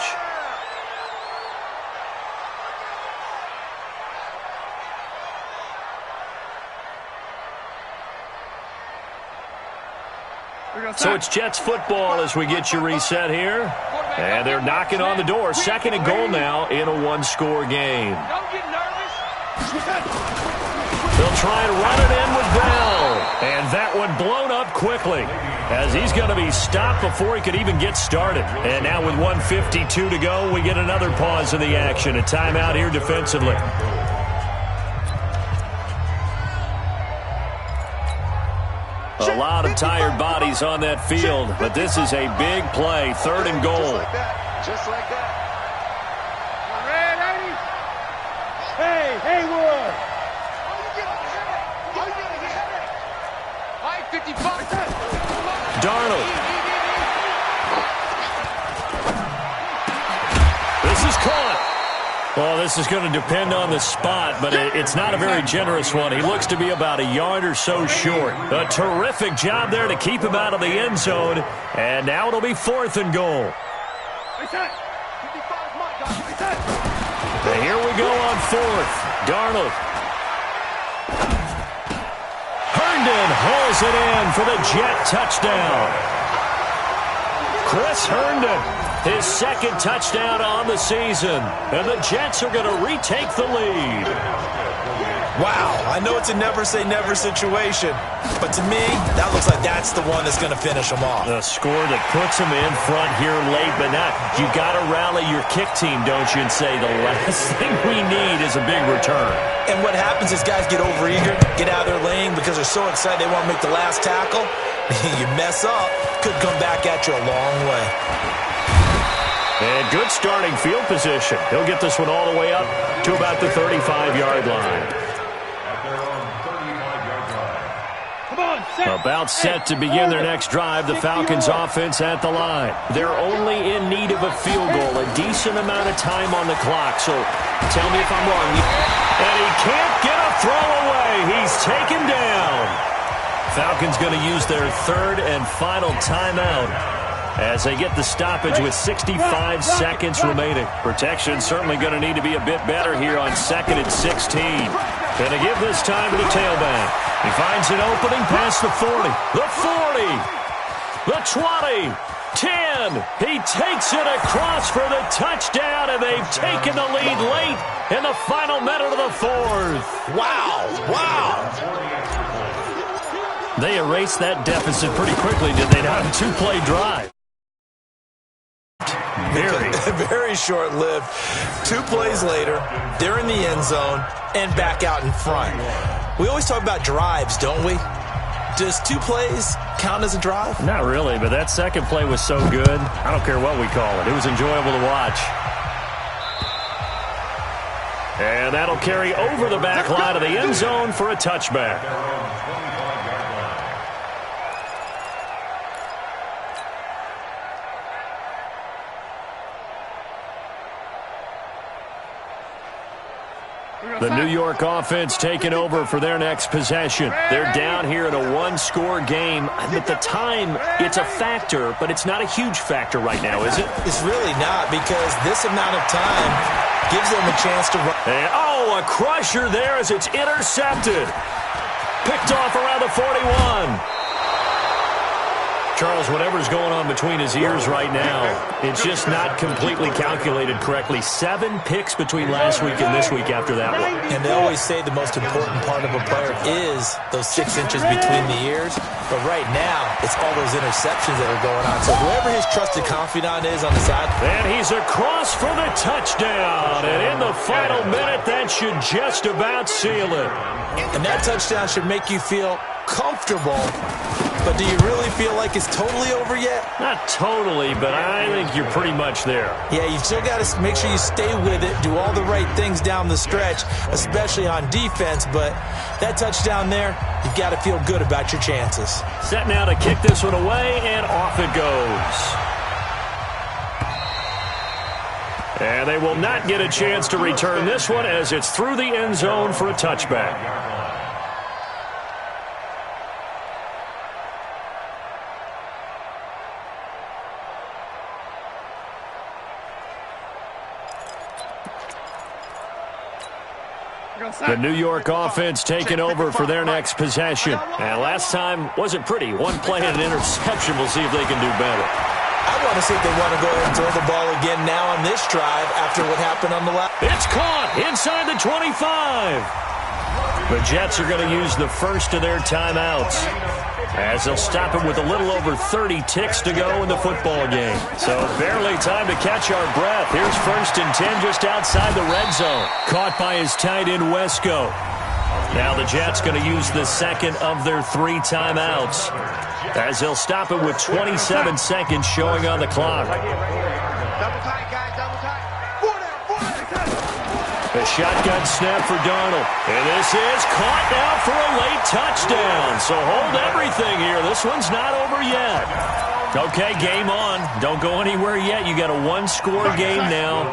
So it's Jets football as we get you reset here. And they're knocking on the door. 2nd and goal now in a one-score game. Don't get nervous. They'll try and run it in with Bell. And that one blown up quickly as he's going to be stopped before he could even get started. And now with 1:52 to go, we get another pause in the action. A timeout here defensively. A lot of tired bodies on that field, but this is a big play. 3rd and goal. Just like that. Ready? Hey, Haywood. Darnold Well, this is going to depend on the spot, but it's not a very generous one. He looks to be about a yard or so short. A terrific job there to keep him out of the end zone. And now it'll be 4th and goal. And here we go on 4th. Darnold. Herndon hauls it in for the Jet touchdown. Chris Herndon. His 2nd touchdown on the season. And the Jets are going to retake the lead. Wow, I know it's a never-say-never situation, but to me, that looks like that's the one that's going to finish them off. A score that puts them in front here late, but not. You got to rally your kick team, don't you, and say the last thing we need is a big return. And what happens is guys get overeager, get out of their lane because they're so excited they want to make the last tackle. You mess up, could come back at you a long way. And good starting field position. He'll get this one all the way up to about the 35-yard line. About set to begin their next drive, the Falcons offense at the line. They're only in need of a field goal, a decent amount of time on the clock. So tell me if I'm wrong. And he can't get a throw away. He's taken down. Falcons going to use their 3rd and final timeout as they get the stoppage with 65 seconds remaining. Protection certainly going to need to be a bit better here on 2nd and 16. Going to give this time to the tailback. He finds an opening past the 40, the 40, the 20, 10. He takes it across for the touchdown, and they've taken the lead late in the final minute of the 4th. Wow, wow. They erased that deficit pretty quickly, did they not? 2-play drive. Very short-lived. 2 plays later, they're in the end zone and back out in front. We always talk about drives, don't we? Does 2 plays count as a drive? Not really, but that second play was so good. I don't care what we call it. It was enjoyable to watch. And that'll carry over the back line of the end zone for a touchback. The New York offense taking over for their next possession. They're down here in a 1-score game. At the time, it's a factor, but it's not a huge factor right now, is it? It's really not, because this amount of time gives them a chance to run. And, a crusher there as it's intercepted. Picked off around the 41. Charles, whatever's going on between his ears right now, it's just not completely calculated correctly. 7 picks between last week and this week after that one. And they always say the most important part of a player is those 6 inches between the ears. But right now, it's all those interceptions that are going on. So whoever his trusted confidant is on the side. And he's across for the touchdown. And in the final minute, that should just about seal it. And that touchdown should make you feel comfortable. But do you really feel like it's totally over yet? Not totally, but I think you're pretty much there. Yeah, you still got to make sure you stay with it, do all the right things down the stretch, especially on defense. But that touchdown there, you've got to feel good about your chances. Set now to kick this one away, and off it goes. And they will not get a chance to return this one as it's through the end zone for a touchback. The New York offense taking over for their next possession. And last time wasn't pretty. 1 play and an interception. We'll see if they can do better. I want to see if they want to go ahead and throw the ball again now on this drive after what happened on the last. It's caught inside the 25. The Jets are going to use the first of their timeouts as they'll stop him with a little over 30 ticks to go in the football game. So barely time to catch our breath. Here's 1st and 10 just outside the red zone. Caught by his tight end, Wesco. Now the Jets going to use the second of their 3 timeouts as they'll stop it with 27 seconds showing on the clock. Double tight, guys, double tight. A shotgun snap for Darnold. And this is caught now for a late touchdown. So hold everything here. This one's not over yet. Okay, game on. Don't go anywhere yet. You got a one-score game now.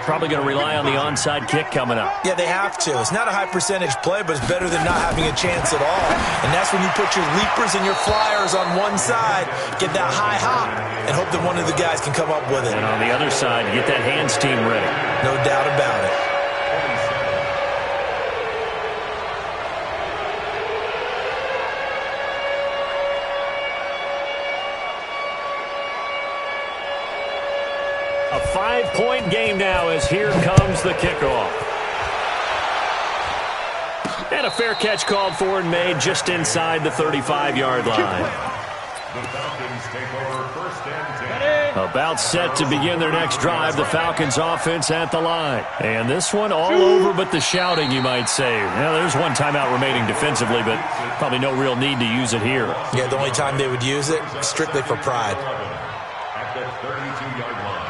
Probably going to rely on the onside kick coming up. Yeah, they have to. It's not a high-percentage play, but it's better than not having a chance at all. And that's when you put your leapers and your flyers on one side, get that high hop, and hope that one of the guys can come up with it. And on the other side, get that hands team ready. No doubt about it. A 5-point game now as here comes the kickoff. And a fair catch called for and made just inside the 35-yard line. The Falcons take over first and 10. About set to begin their next drive, the Falcons offense at the line. And this one all over but the shouting, you might say. Now, there's one timeout remaining defensively, but probably no real need to use it here. Yeah, the only time they would use it, strictly for pride. At the 32-yard line.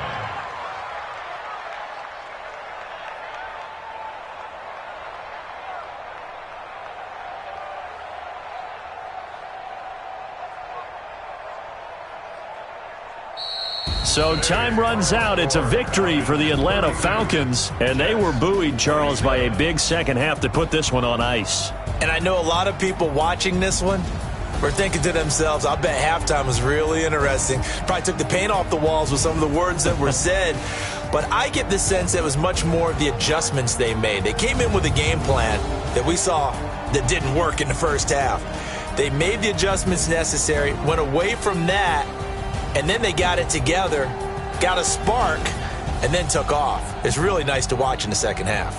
So time runs out. It's a victory for the Atlanta Falcons, and they were buoyed, Charles, by a big second half to put this one on ice. And I know a lot of people watching this one were thinking to themselves, I bet halftime was really interesting. Probably took the paint off the walls with some of the words that were said. But I get the sense that it was much more of the adjustments they made. They came in with a game plan that we saw that didn't work in the first half. They made the adjustments necessary, went away from that, and then they got it together, got a spark, and then took off. It's really nice to watch in the second half.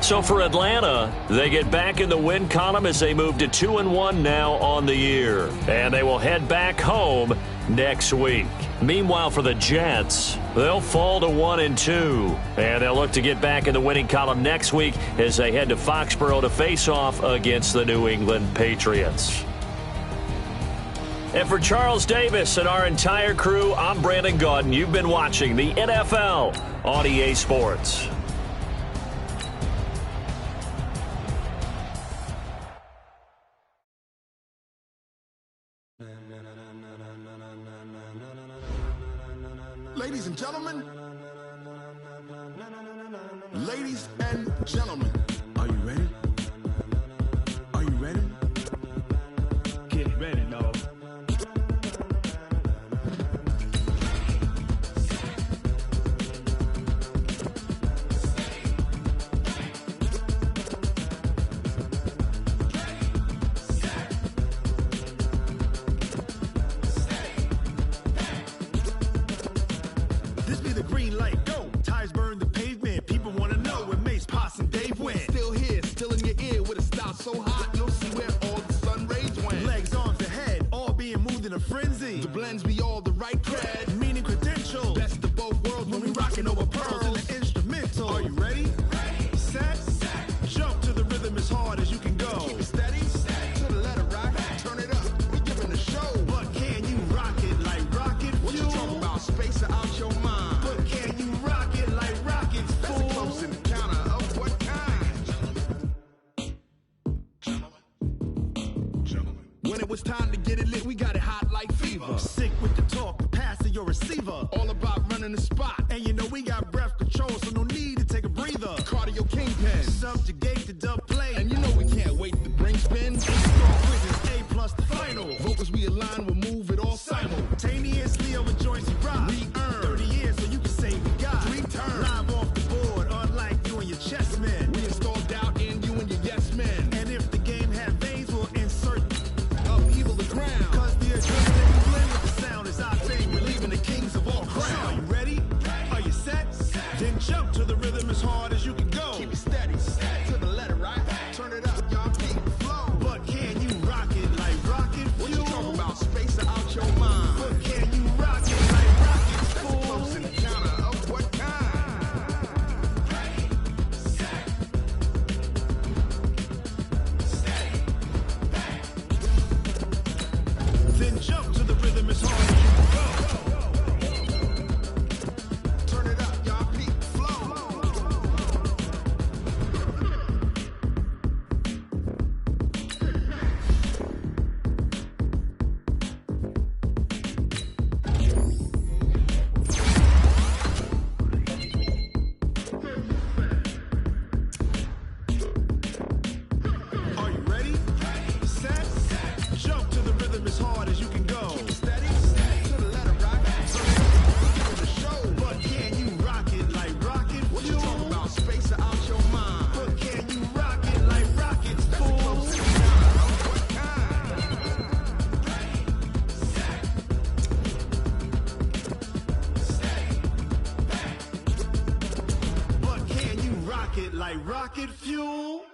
So for Atlanta, they get back in the win column as they move to 2-1 now on the year. And they will head back home next week. Meanwhile, for the Jets, they'll fall to 1-2. And they'll look to get back in the winning column next week as they head to Foxborough to face off against the New England Patriots. And for Charles Davis and our entire crew, I'm Brandon Gaudin. You've been watching the NFL on EA Sports. Ladies and gentlemen, ladies and gentlemen, are you ready? Are you ready? Get ready, dog. This be the green light, go. Tires burn the pavement. People want to know when Mace, Poss, and Dave went. Still here, still in your ear with a style so hot, you'll see where all the sun rays went. Legs, arms, and head, all being moved in a frenzy. The blends be all the right cred, meaning credentials. Best of both worlds when we rocking over pearls in the instrumental. Are you ready? Ready. Set. Jump to the rhythm as hard as you can go. Keep it steady. To the letter rock. Turn it up. We giving the show. But can you rock it like rocket fuel? What you talking about? Space out your mind. But can you rock it like rockets, fool? That's a close encounter of what kind? Gentlemen. When it was time to get it lit, we got it hot like fever. Sick with the talk, the pass to your receiver. All about running the spot. And you know we got breath control, so no need to take a breather. Cardio kingpin. Subjugate the dub play. And you know we can't wait to bring spin. Strong quizzes, A plus the final. Vocals we align, we'll move it all simultaneously over joints we rock. We earn 30 years so you can say we got 3 turns. Live off the board, unlike you and your chess men. We installed doubt in you and your yes men. And if the game had veins, we'll insert upheaval the ground. Cause the adrenaline blend with the sound is our thing. We're leaving the kings of all crowns. So are you ready? Are you set? Then jump to the rhythm as hard as you can go. Keep it steady. To the letter, right? Turn it up, y'all keep it flow. But can you rock it like rocket fuel? What you talking about? Space out your mind. But can you rock it like rockets, fool? That's a close encounter of what kind? Ready, set, steady, back. Then jump to the rhythm as hard as you can go. Turn it up, y'all keep it flow. rocket like rocket fuel.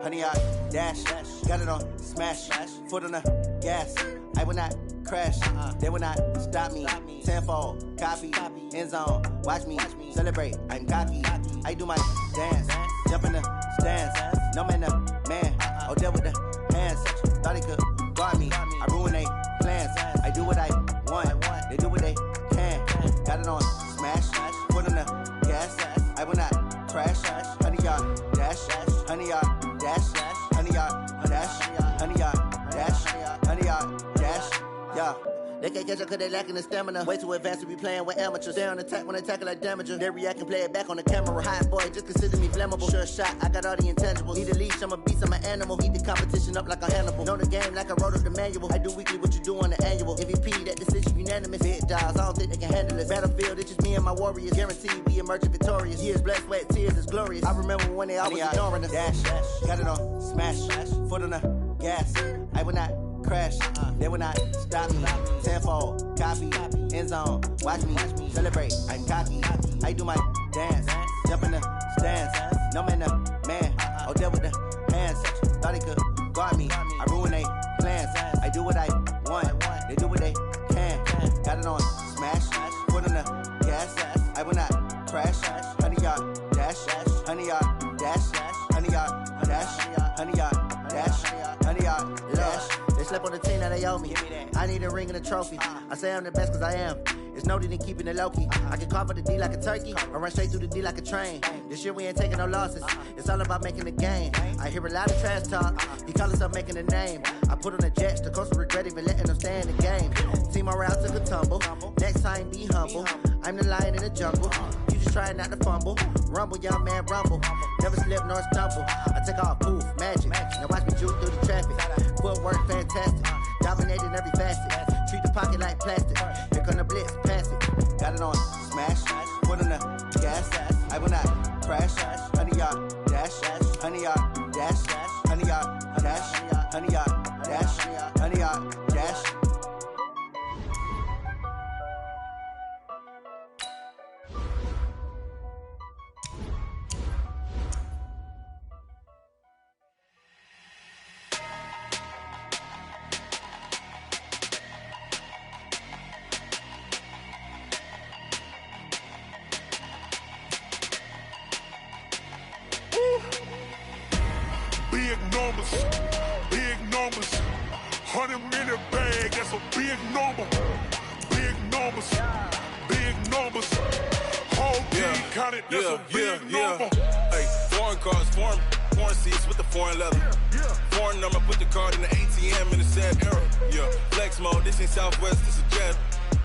Honey, I dash, got it on smash, foot on the gas. I will not crash, they will not stop me. Tenfold, copy, end zone, watch me celebrate. I'm cocky, I do my dance, jump in the stands. No man, the man, oh, deal with the hands. Thought he could guard me, I ruin they plans. I do what I want, they do what they can. Got it on smash, foot on the gas. I will not crash, honey, y'all dash, honey, y'all dash, honey, y'all dash, honey, y'all dash, honey, y'all dash, yeah. They can't catch up cause they lacking the stamina. Way too advanced to be playing with amateurs. Stay on attack when they tackle like damager. They react and play it back on the camera. Hot boy, just consider me flammable. Sure shot, I got all the intangibles. Need a leash, I'm a beast, I'm an animal. Heat the competition up like a Hannibal. Know the game like I wrote up the manual. I do weekly what you do on the annual. MVP, that decision unanimous. Big dogs, I don't think they can handle this. Battlefield, it's just me and my warriors. Guaranteed we emerging victorious. Years, blood, sweat, tears, it's glorious. I remember when they always ignoring us. Dash, got it on smash, foot on the gas. I will not crash, they will not stop me. Tenfold, copy, end zone, watch me celebrate. I'm cocky, I do my dance, jump in the stands. No man, the man, oh, deal with the hands. Thought he could guard me, I ruin they plans. I do what I want, they do what they can. Got it on smash, foot on the gas. I will not crash, honey, y'all dash, honey, y'all dash, honey, y'all dash, honey, y'all dash, honey, y'all dash. They slept on the team, now they owe me. I need a ring and a trophy. I say I'm the best cause I am. It's no need in keeping it low-key. I can carve up the D like a turkey, or run straight through the D like a train. This year we ain't taking no losses. It's all about making the game. I hear a lot of trash talk. He call himself making a name. I put on the Jets, the coach will regret even letting them stay in the game. Team morale took a tumble. Next time be humble. I'm the lion in the jungle. You just trying not to fumble. Rumble, young man, rumble. Never slip nor stumble. I take off, poof, magic. Now watch me juke through the traffic. Footwork fantastic. Dominating every facet. Treat the pocket like plastic. Here come the blitz, pass it. Got it on smash, foot on the gas. I will not crash. Honey, y'all dash, honey, y'all dash, honey, y'all dash, honey, y'all dash, honey, y'all dash. Big numbers, 100-minute bag, that's a big number. Big numbers, whole team counted, that's a big number. Hey, foreign cars, foreign seats with the foreign leather. Foreign number, put the card in the ATM in the sad era. Yeah, flex mode, this ain't Southwest, this a jet.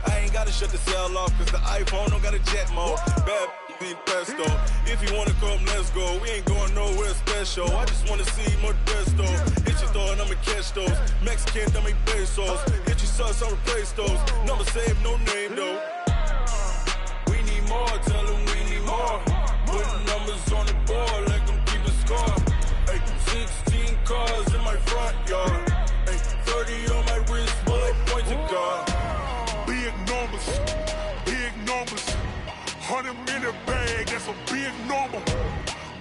I ain't gotta shut the cell off, cause the iPhone don't got a jet mode. Bad ain't pesto. If you wanna come, let's go. We ain't going nowhere special. I just wanna see Modesto. Hit your thought, I'ma catch those. Mexican, dummy pesos. Hit your sus, I'll replace those. Number saved, no name though. We need more, tell them we need more. Putting numbers on the board like I'm keeping score. Hey, 16 cars in my front yard. Hey, 30 on my wrist, bullet point to God. Big numbers, 100-minute bag, that's a big number.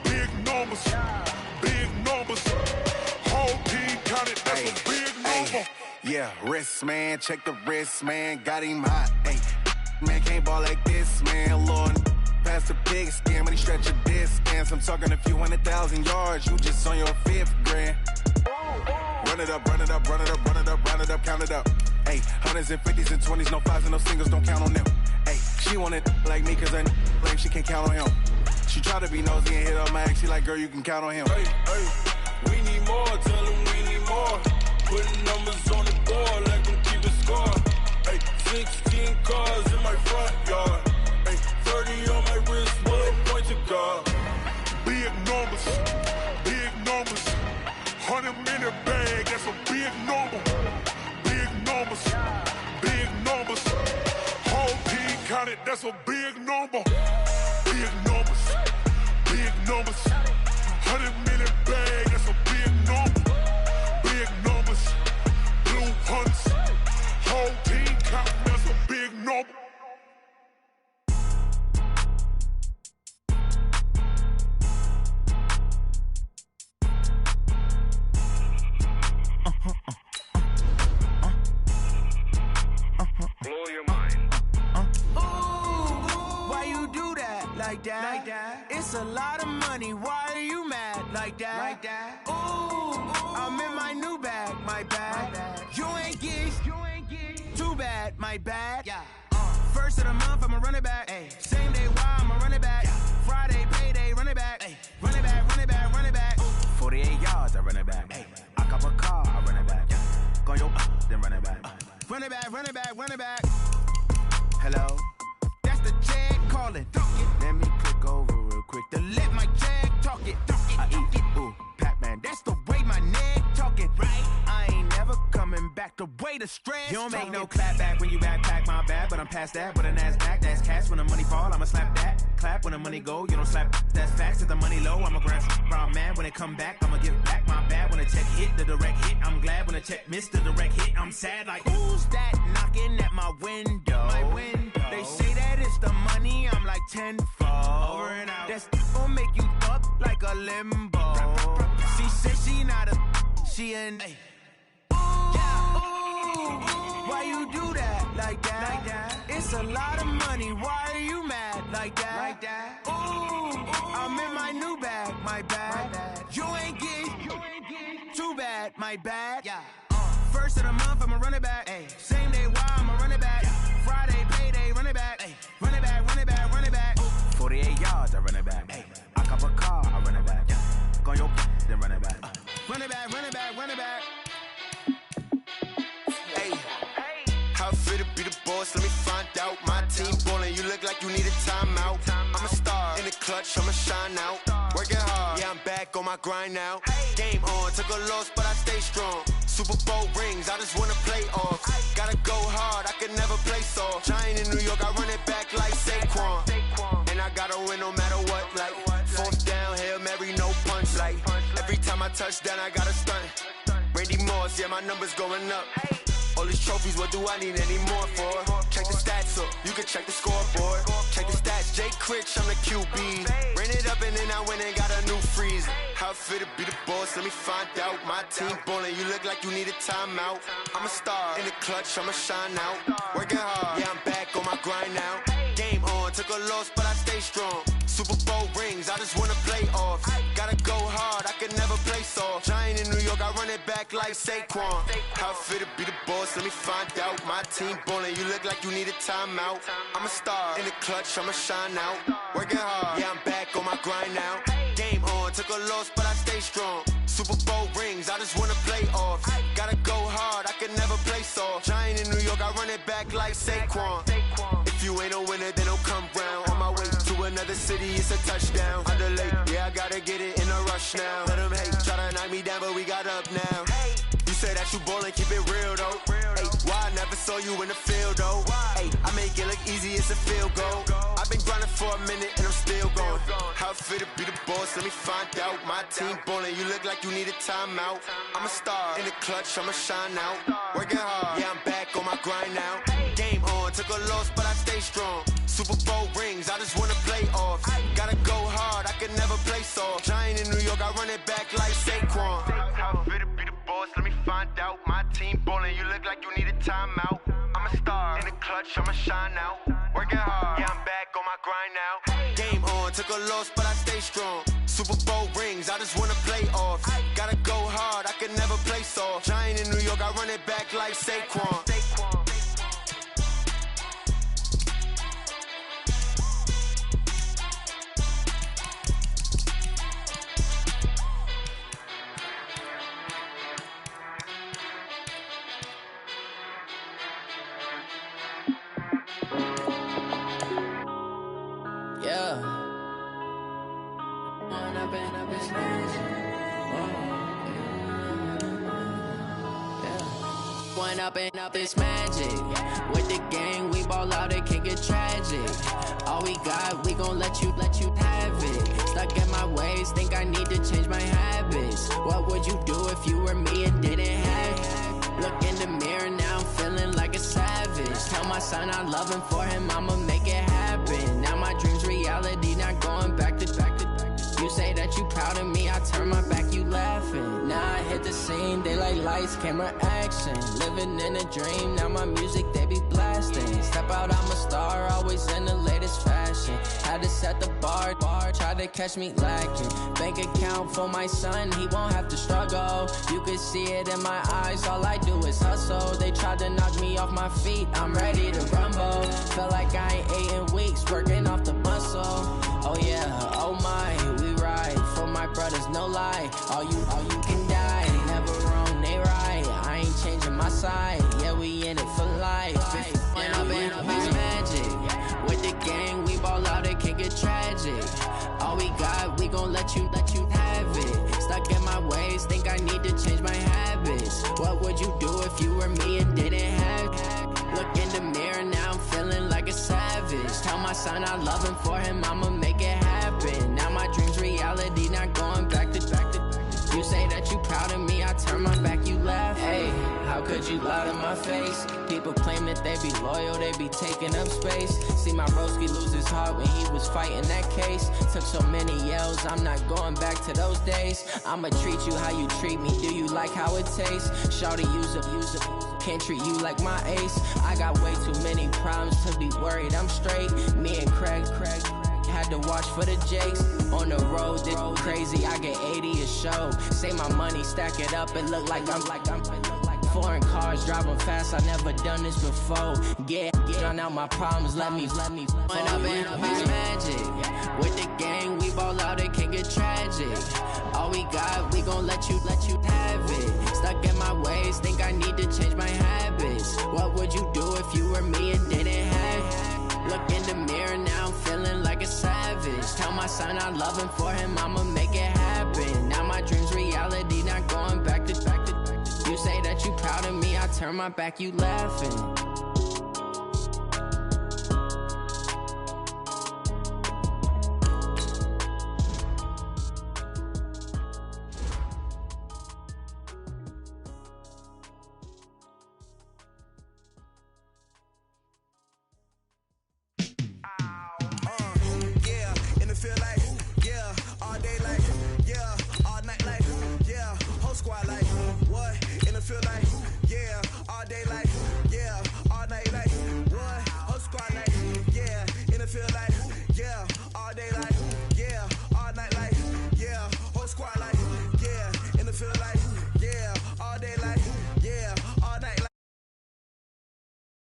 Big numbers, whole team counted, that's a big number. Yeah, wrist man, check the wrist man, got him hot. Ay, man can't ball like this, man. Lord, past the pig skin, but he stretch a distance. I'm talking a few 100,000 yards, you just on your 5th grand. Run it up, count it up. Ay, hundreds and 50s and 20s, no 5s and no singles, don't count on them. Ay, she want it like me, cause I like she can't count on him. She try to be nosy and hit up my ex, she like, girl, you can count on him. Hey, we need more, tell them we need more. Putting numbers on the board like I'm keeping score. Hey, 16 cars in my front yard. Hey, 30 on my wrist, bullet point to God. Big numbers, 100-minute bag, that's a big number. Big numbers, whole team counted, that's a big number. Big numbers, like that. It's a lot of money, why are you mad like that? Ooh, I'm in my new bag, my bad. You ain't get too bad, my bad. First of the month, I'ma run it back. Same day, why I'ma run it back. Friday, payday, run it back. Run it back, run it back, run it back. 48 yards, I run it back. I cop a car, I run it back. Go yo, then run it back. Run it back, run it back, run it back. Hello, that's the jag calling. Let me click over real quick to let my jag talk it. I eat it, ooh, Pac-Man, that's the way my neck talking. Right, I ain't never coming back the way the stress. You don't make no clap back when you backpack, my bad, but I'm past that. With a NASDAQ, that's cash. When the money fall, I'ma slap that. Clap when the money go, you don't slap. That's facts. If the money low, I'ma grab round man. When it come back, I'ma give back my bad. When the check hit, the direct hit, I'm glad. When the check missed the direct hit, I'm sad. Like, who's that knocking at my window? They say that it's the money, I'm like tenfold. Over and out. That's gon' make you up like a limbo. She said she not a, she an. Why you do that like that? It's a lot of money, why are you mad like that? Ooh, I'm in my new bag, my bad. You ain't get too bad, my bad. First of the month, I'ma run it back. Same day, why I'ma run it back. Friday, payday, run it back. Run it back, run it back, run it back. 48 yards, I run it back. I cop a car, I run it back. Go yo, then run it back. Run it back, run it back, run it back. How I feel to be the boss, let me find out. My team ballin', you look like you need a timeout. I'm a star, in the clutch, I'ma shine out. Working hard, yeah, I'm back on my grind now. Game on, took a loss, but I stay strong. Super Bowl rings, I just wanna play off. Gotta go hard, I can never play soft. Giant in New York, I run it back like Saquon. And I gotta win no matter what, like fourth down, Hail Mary, no punch. Like every time I touch down, I gotta stunt. Randy Moss, yeah, my numbers going up. All these trophies, what do I need any more for? Check the stats up, you can check the scoreboard. Check the stats, Jay Critch, I'm the QB. Ran it up and then I went and got a new freeze. How I feel to be the boss, let me find out. My team ballin', you look like you need a timeout. I'm a star, in the clutch, I'ma shine out. Working hard, yeah, I'm back on my grind now. Game on, took a loss, but I stay strong. Super Bowl rings, I just wanna play off. Gotta go hard, I can never play soft. Giant in New York, I run it back like Saquon. How I feel to be the boss, let me find out. My team ballin', you look like you need a timeout. I'm a star, in the clutch, I'ma shine out. Working hard, yeah, I'm back on my grind now. Game on, took a loss, but I stay strong. Super Bowl rings, I just wanna play off. Gotta go hard, I can never play soft. Giant in New York, I run it back like Saquon. If you ain't a winner, then don't come round. On my way to another city, it's a touchdown. Underlay, yeah, I gotta get it in a rush now. Let them hate, try to knock me down, but we got up now. You say that you ballin', keep it real though. Ay, why I never saw you in the field though? Ay, I make it look easy, it's a field goal. I've been grinding for a minute and I'm still going. How I feel to be the boss, let me find out. My team ballin', you look like you need a timeout. I'm a star, in the clutch, I'ma shine out. Working hard, yeah, I'm back on my grind now. Game on, took a loss, but I stay strong. Super Bowl rings, I just wanna play off. Gotta go hard, I can never play soft. Giant in New York, I run it back like Saquon. How I feel to be the boss, let me find out. My team ballin', you look like you need a timeout. I'm a star, in the clutch, I'ma shine out. Working hard, yeah, I'm back on my grind now. Game on, took a loss, but I stay strong. Super Bowl rings, I just wanna play off. Gotta go hard, I can never play soft. Giant in New York, I run it back like Saquon. Up this magic. With the gang, we ball out, it can get tragic. All we got, we gon' let you have it. Stuck in my ways, think I need to change my habits. What would you do if you were me and didn't have it? Look in the mirror, now I'm feeling like a savage. Tell my son I love him, for him I'ma make it happen. Now my dream's reality, not going back to. You say that you proud of me, I turn my back, you laughing. Now I hit the scene, they like lights, camera, action. Living in a dream, now my music, they be blasting. Boston. Step out, I'm a star, always in the latest fashion. Had to set the bar, try to catch me lacking. Bank account for my son, he won't have to struggle. You can see it in my eyes, all I do is hustle. They tried to knock me off my feet, I'm ready to rumble. Felt like I ain't ate in weeks, working off the muscle. Oh yeah, oh my, we ride for my brothers, no lie. All you can die, never wrong, they right. I ain't changing my side, yeah, we in it for life. When up in magic, with the gang, we ball out, it can get tragic. All we got, we gon' let you have it. Stuck in my ways, think I need to change my habits. What would you do if you were me and didn't have it? Look in the mirror, now I'm feeling like a savage. Tell my son I love him, for him I'ma make it happen. Now my dream's reality, not going back to. You say that you proud of me, I turn my back, you laugh. Hey, how could you lie to my face? People claim that they be loyal, they be taking up space. See my broski lose his heart when he was fighting that case. Took so many yells, I'm not going back to those days. I'ma treat you how you treat me, do you like how it tastes? Shawty, use it, can't treat you like my ace. I got way too many problems to be worried, I'm straight. Me and Craig had to watch for the Jakes. On the road, this crazy, I get 80 a show. Say my money, stack it up, it look like I'm foreign cars, driving fast, I never done this before. Get drown out my problems, let me When up in magic, with the gang, we ball out, it can get tragic. All we got, we gon' let you have it. Stuck in my ways, think I need to change my habits. What would you do if you were me and didn't have it? Look in the mirror, now I'm feeling like a savage. Tell my son I love him, for him I'ma make it happen. Now my dream's reality, not going back to. You say that you proud of me, I turn my back, you laughing. Squad like, what? In the field like,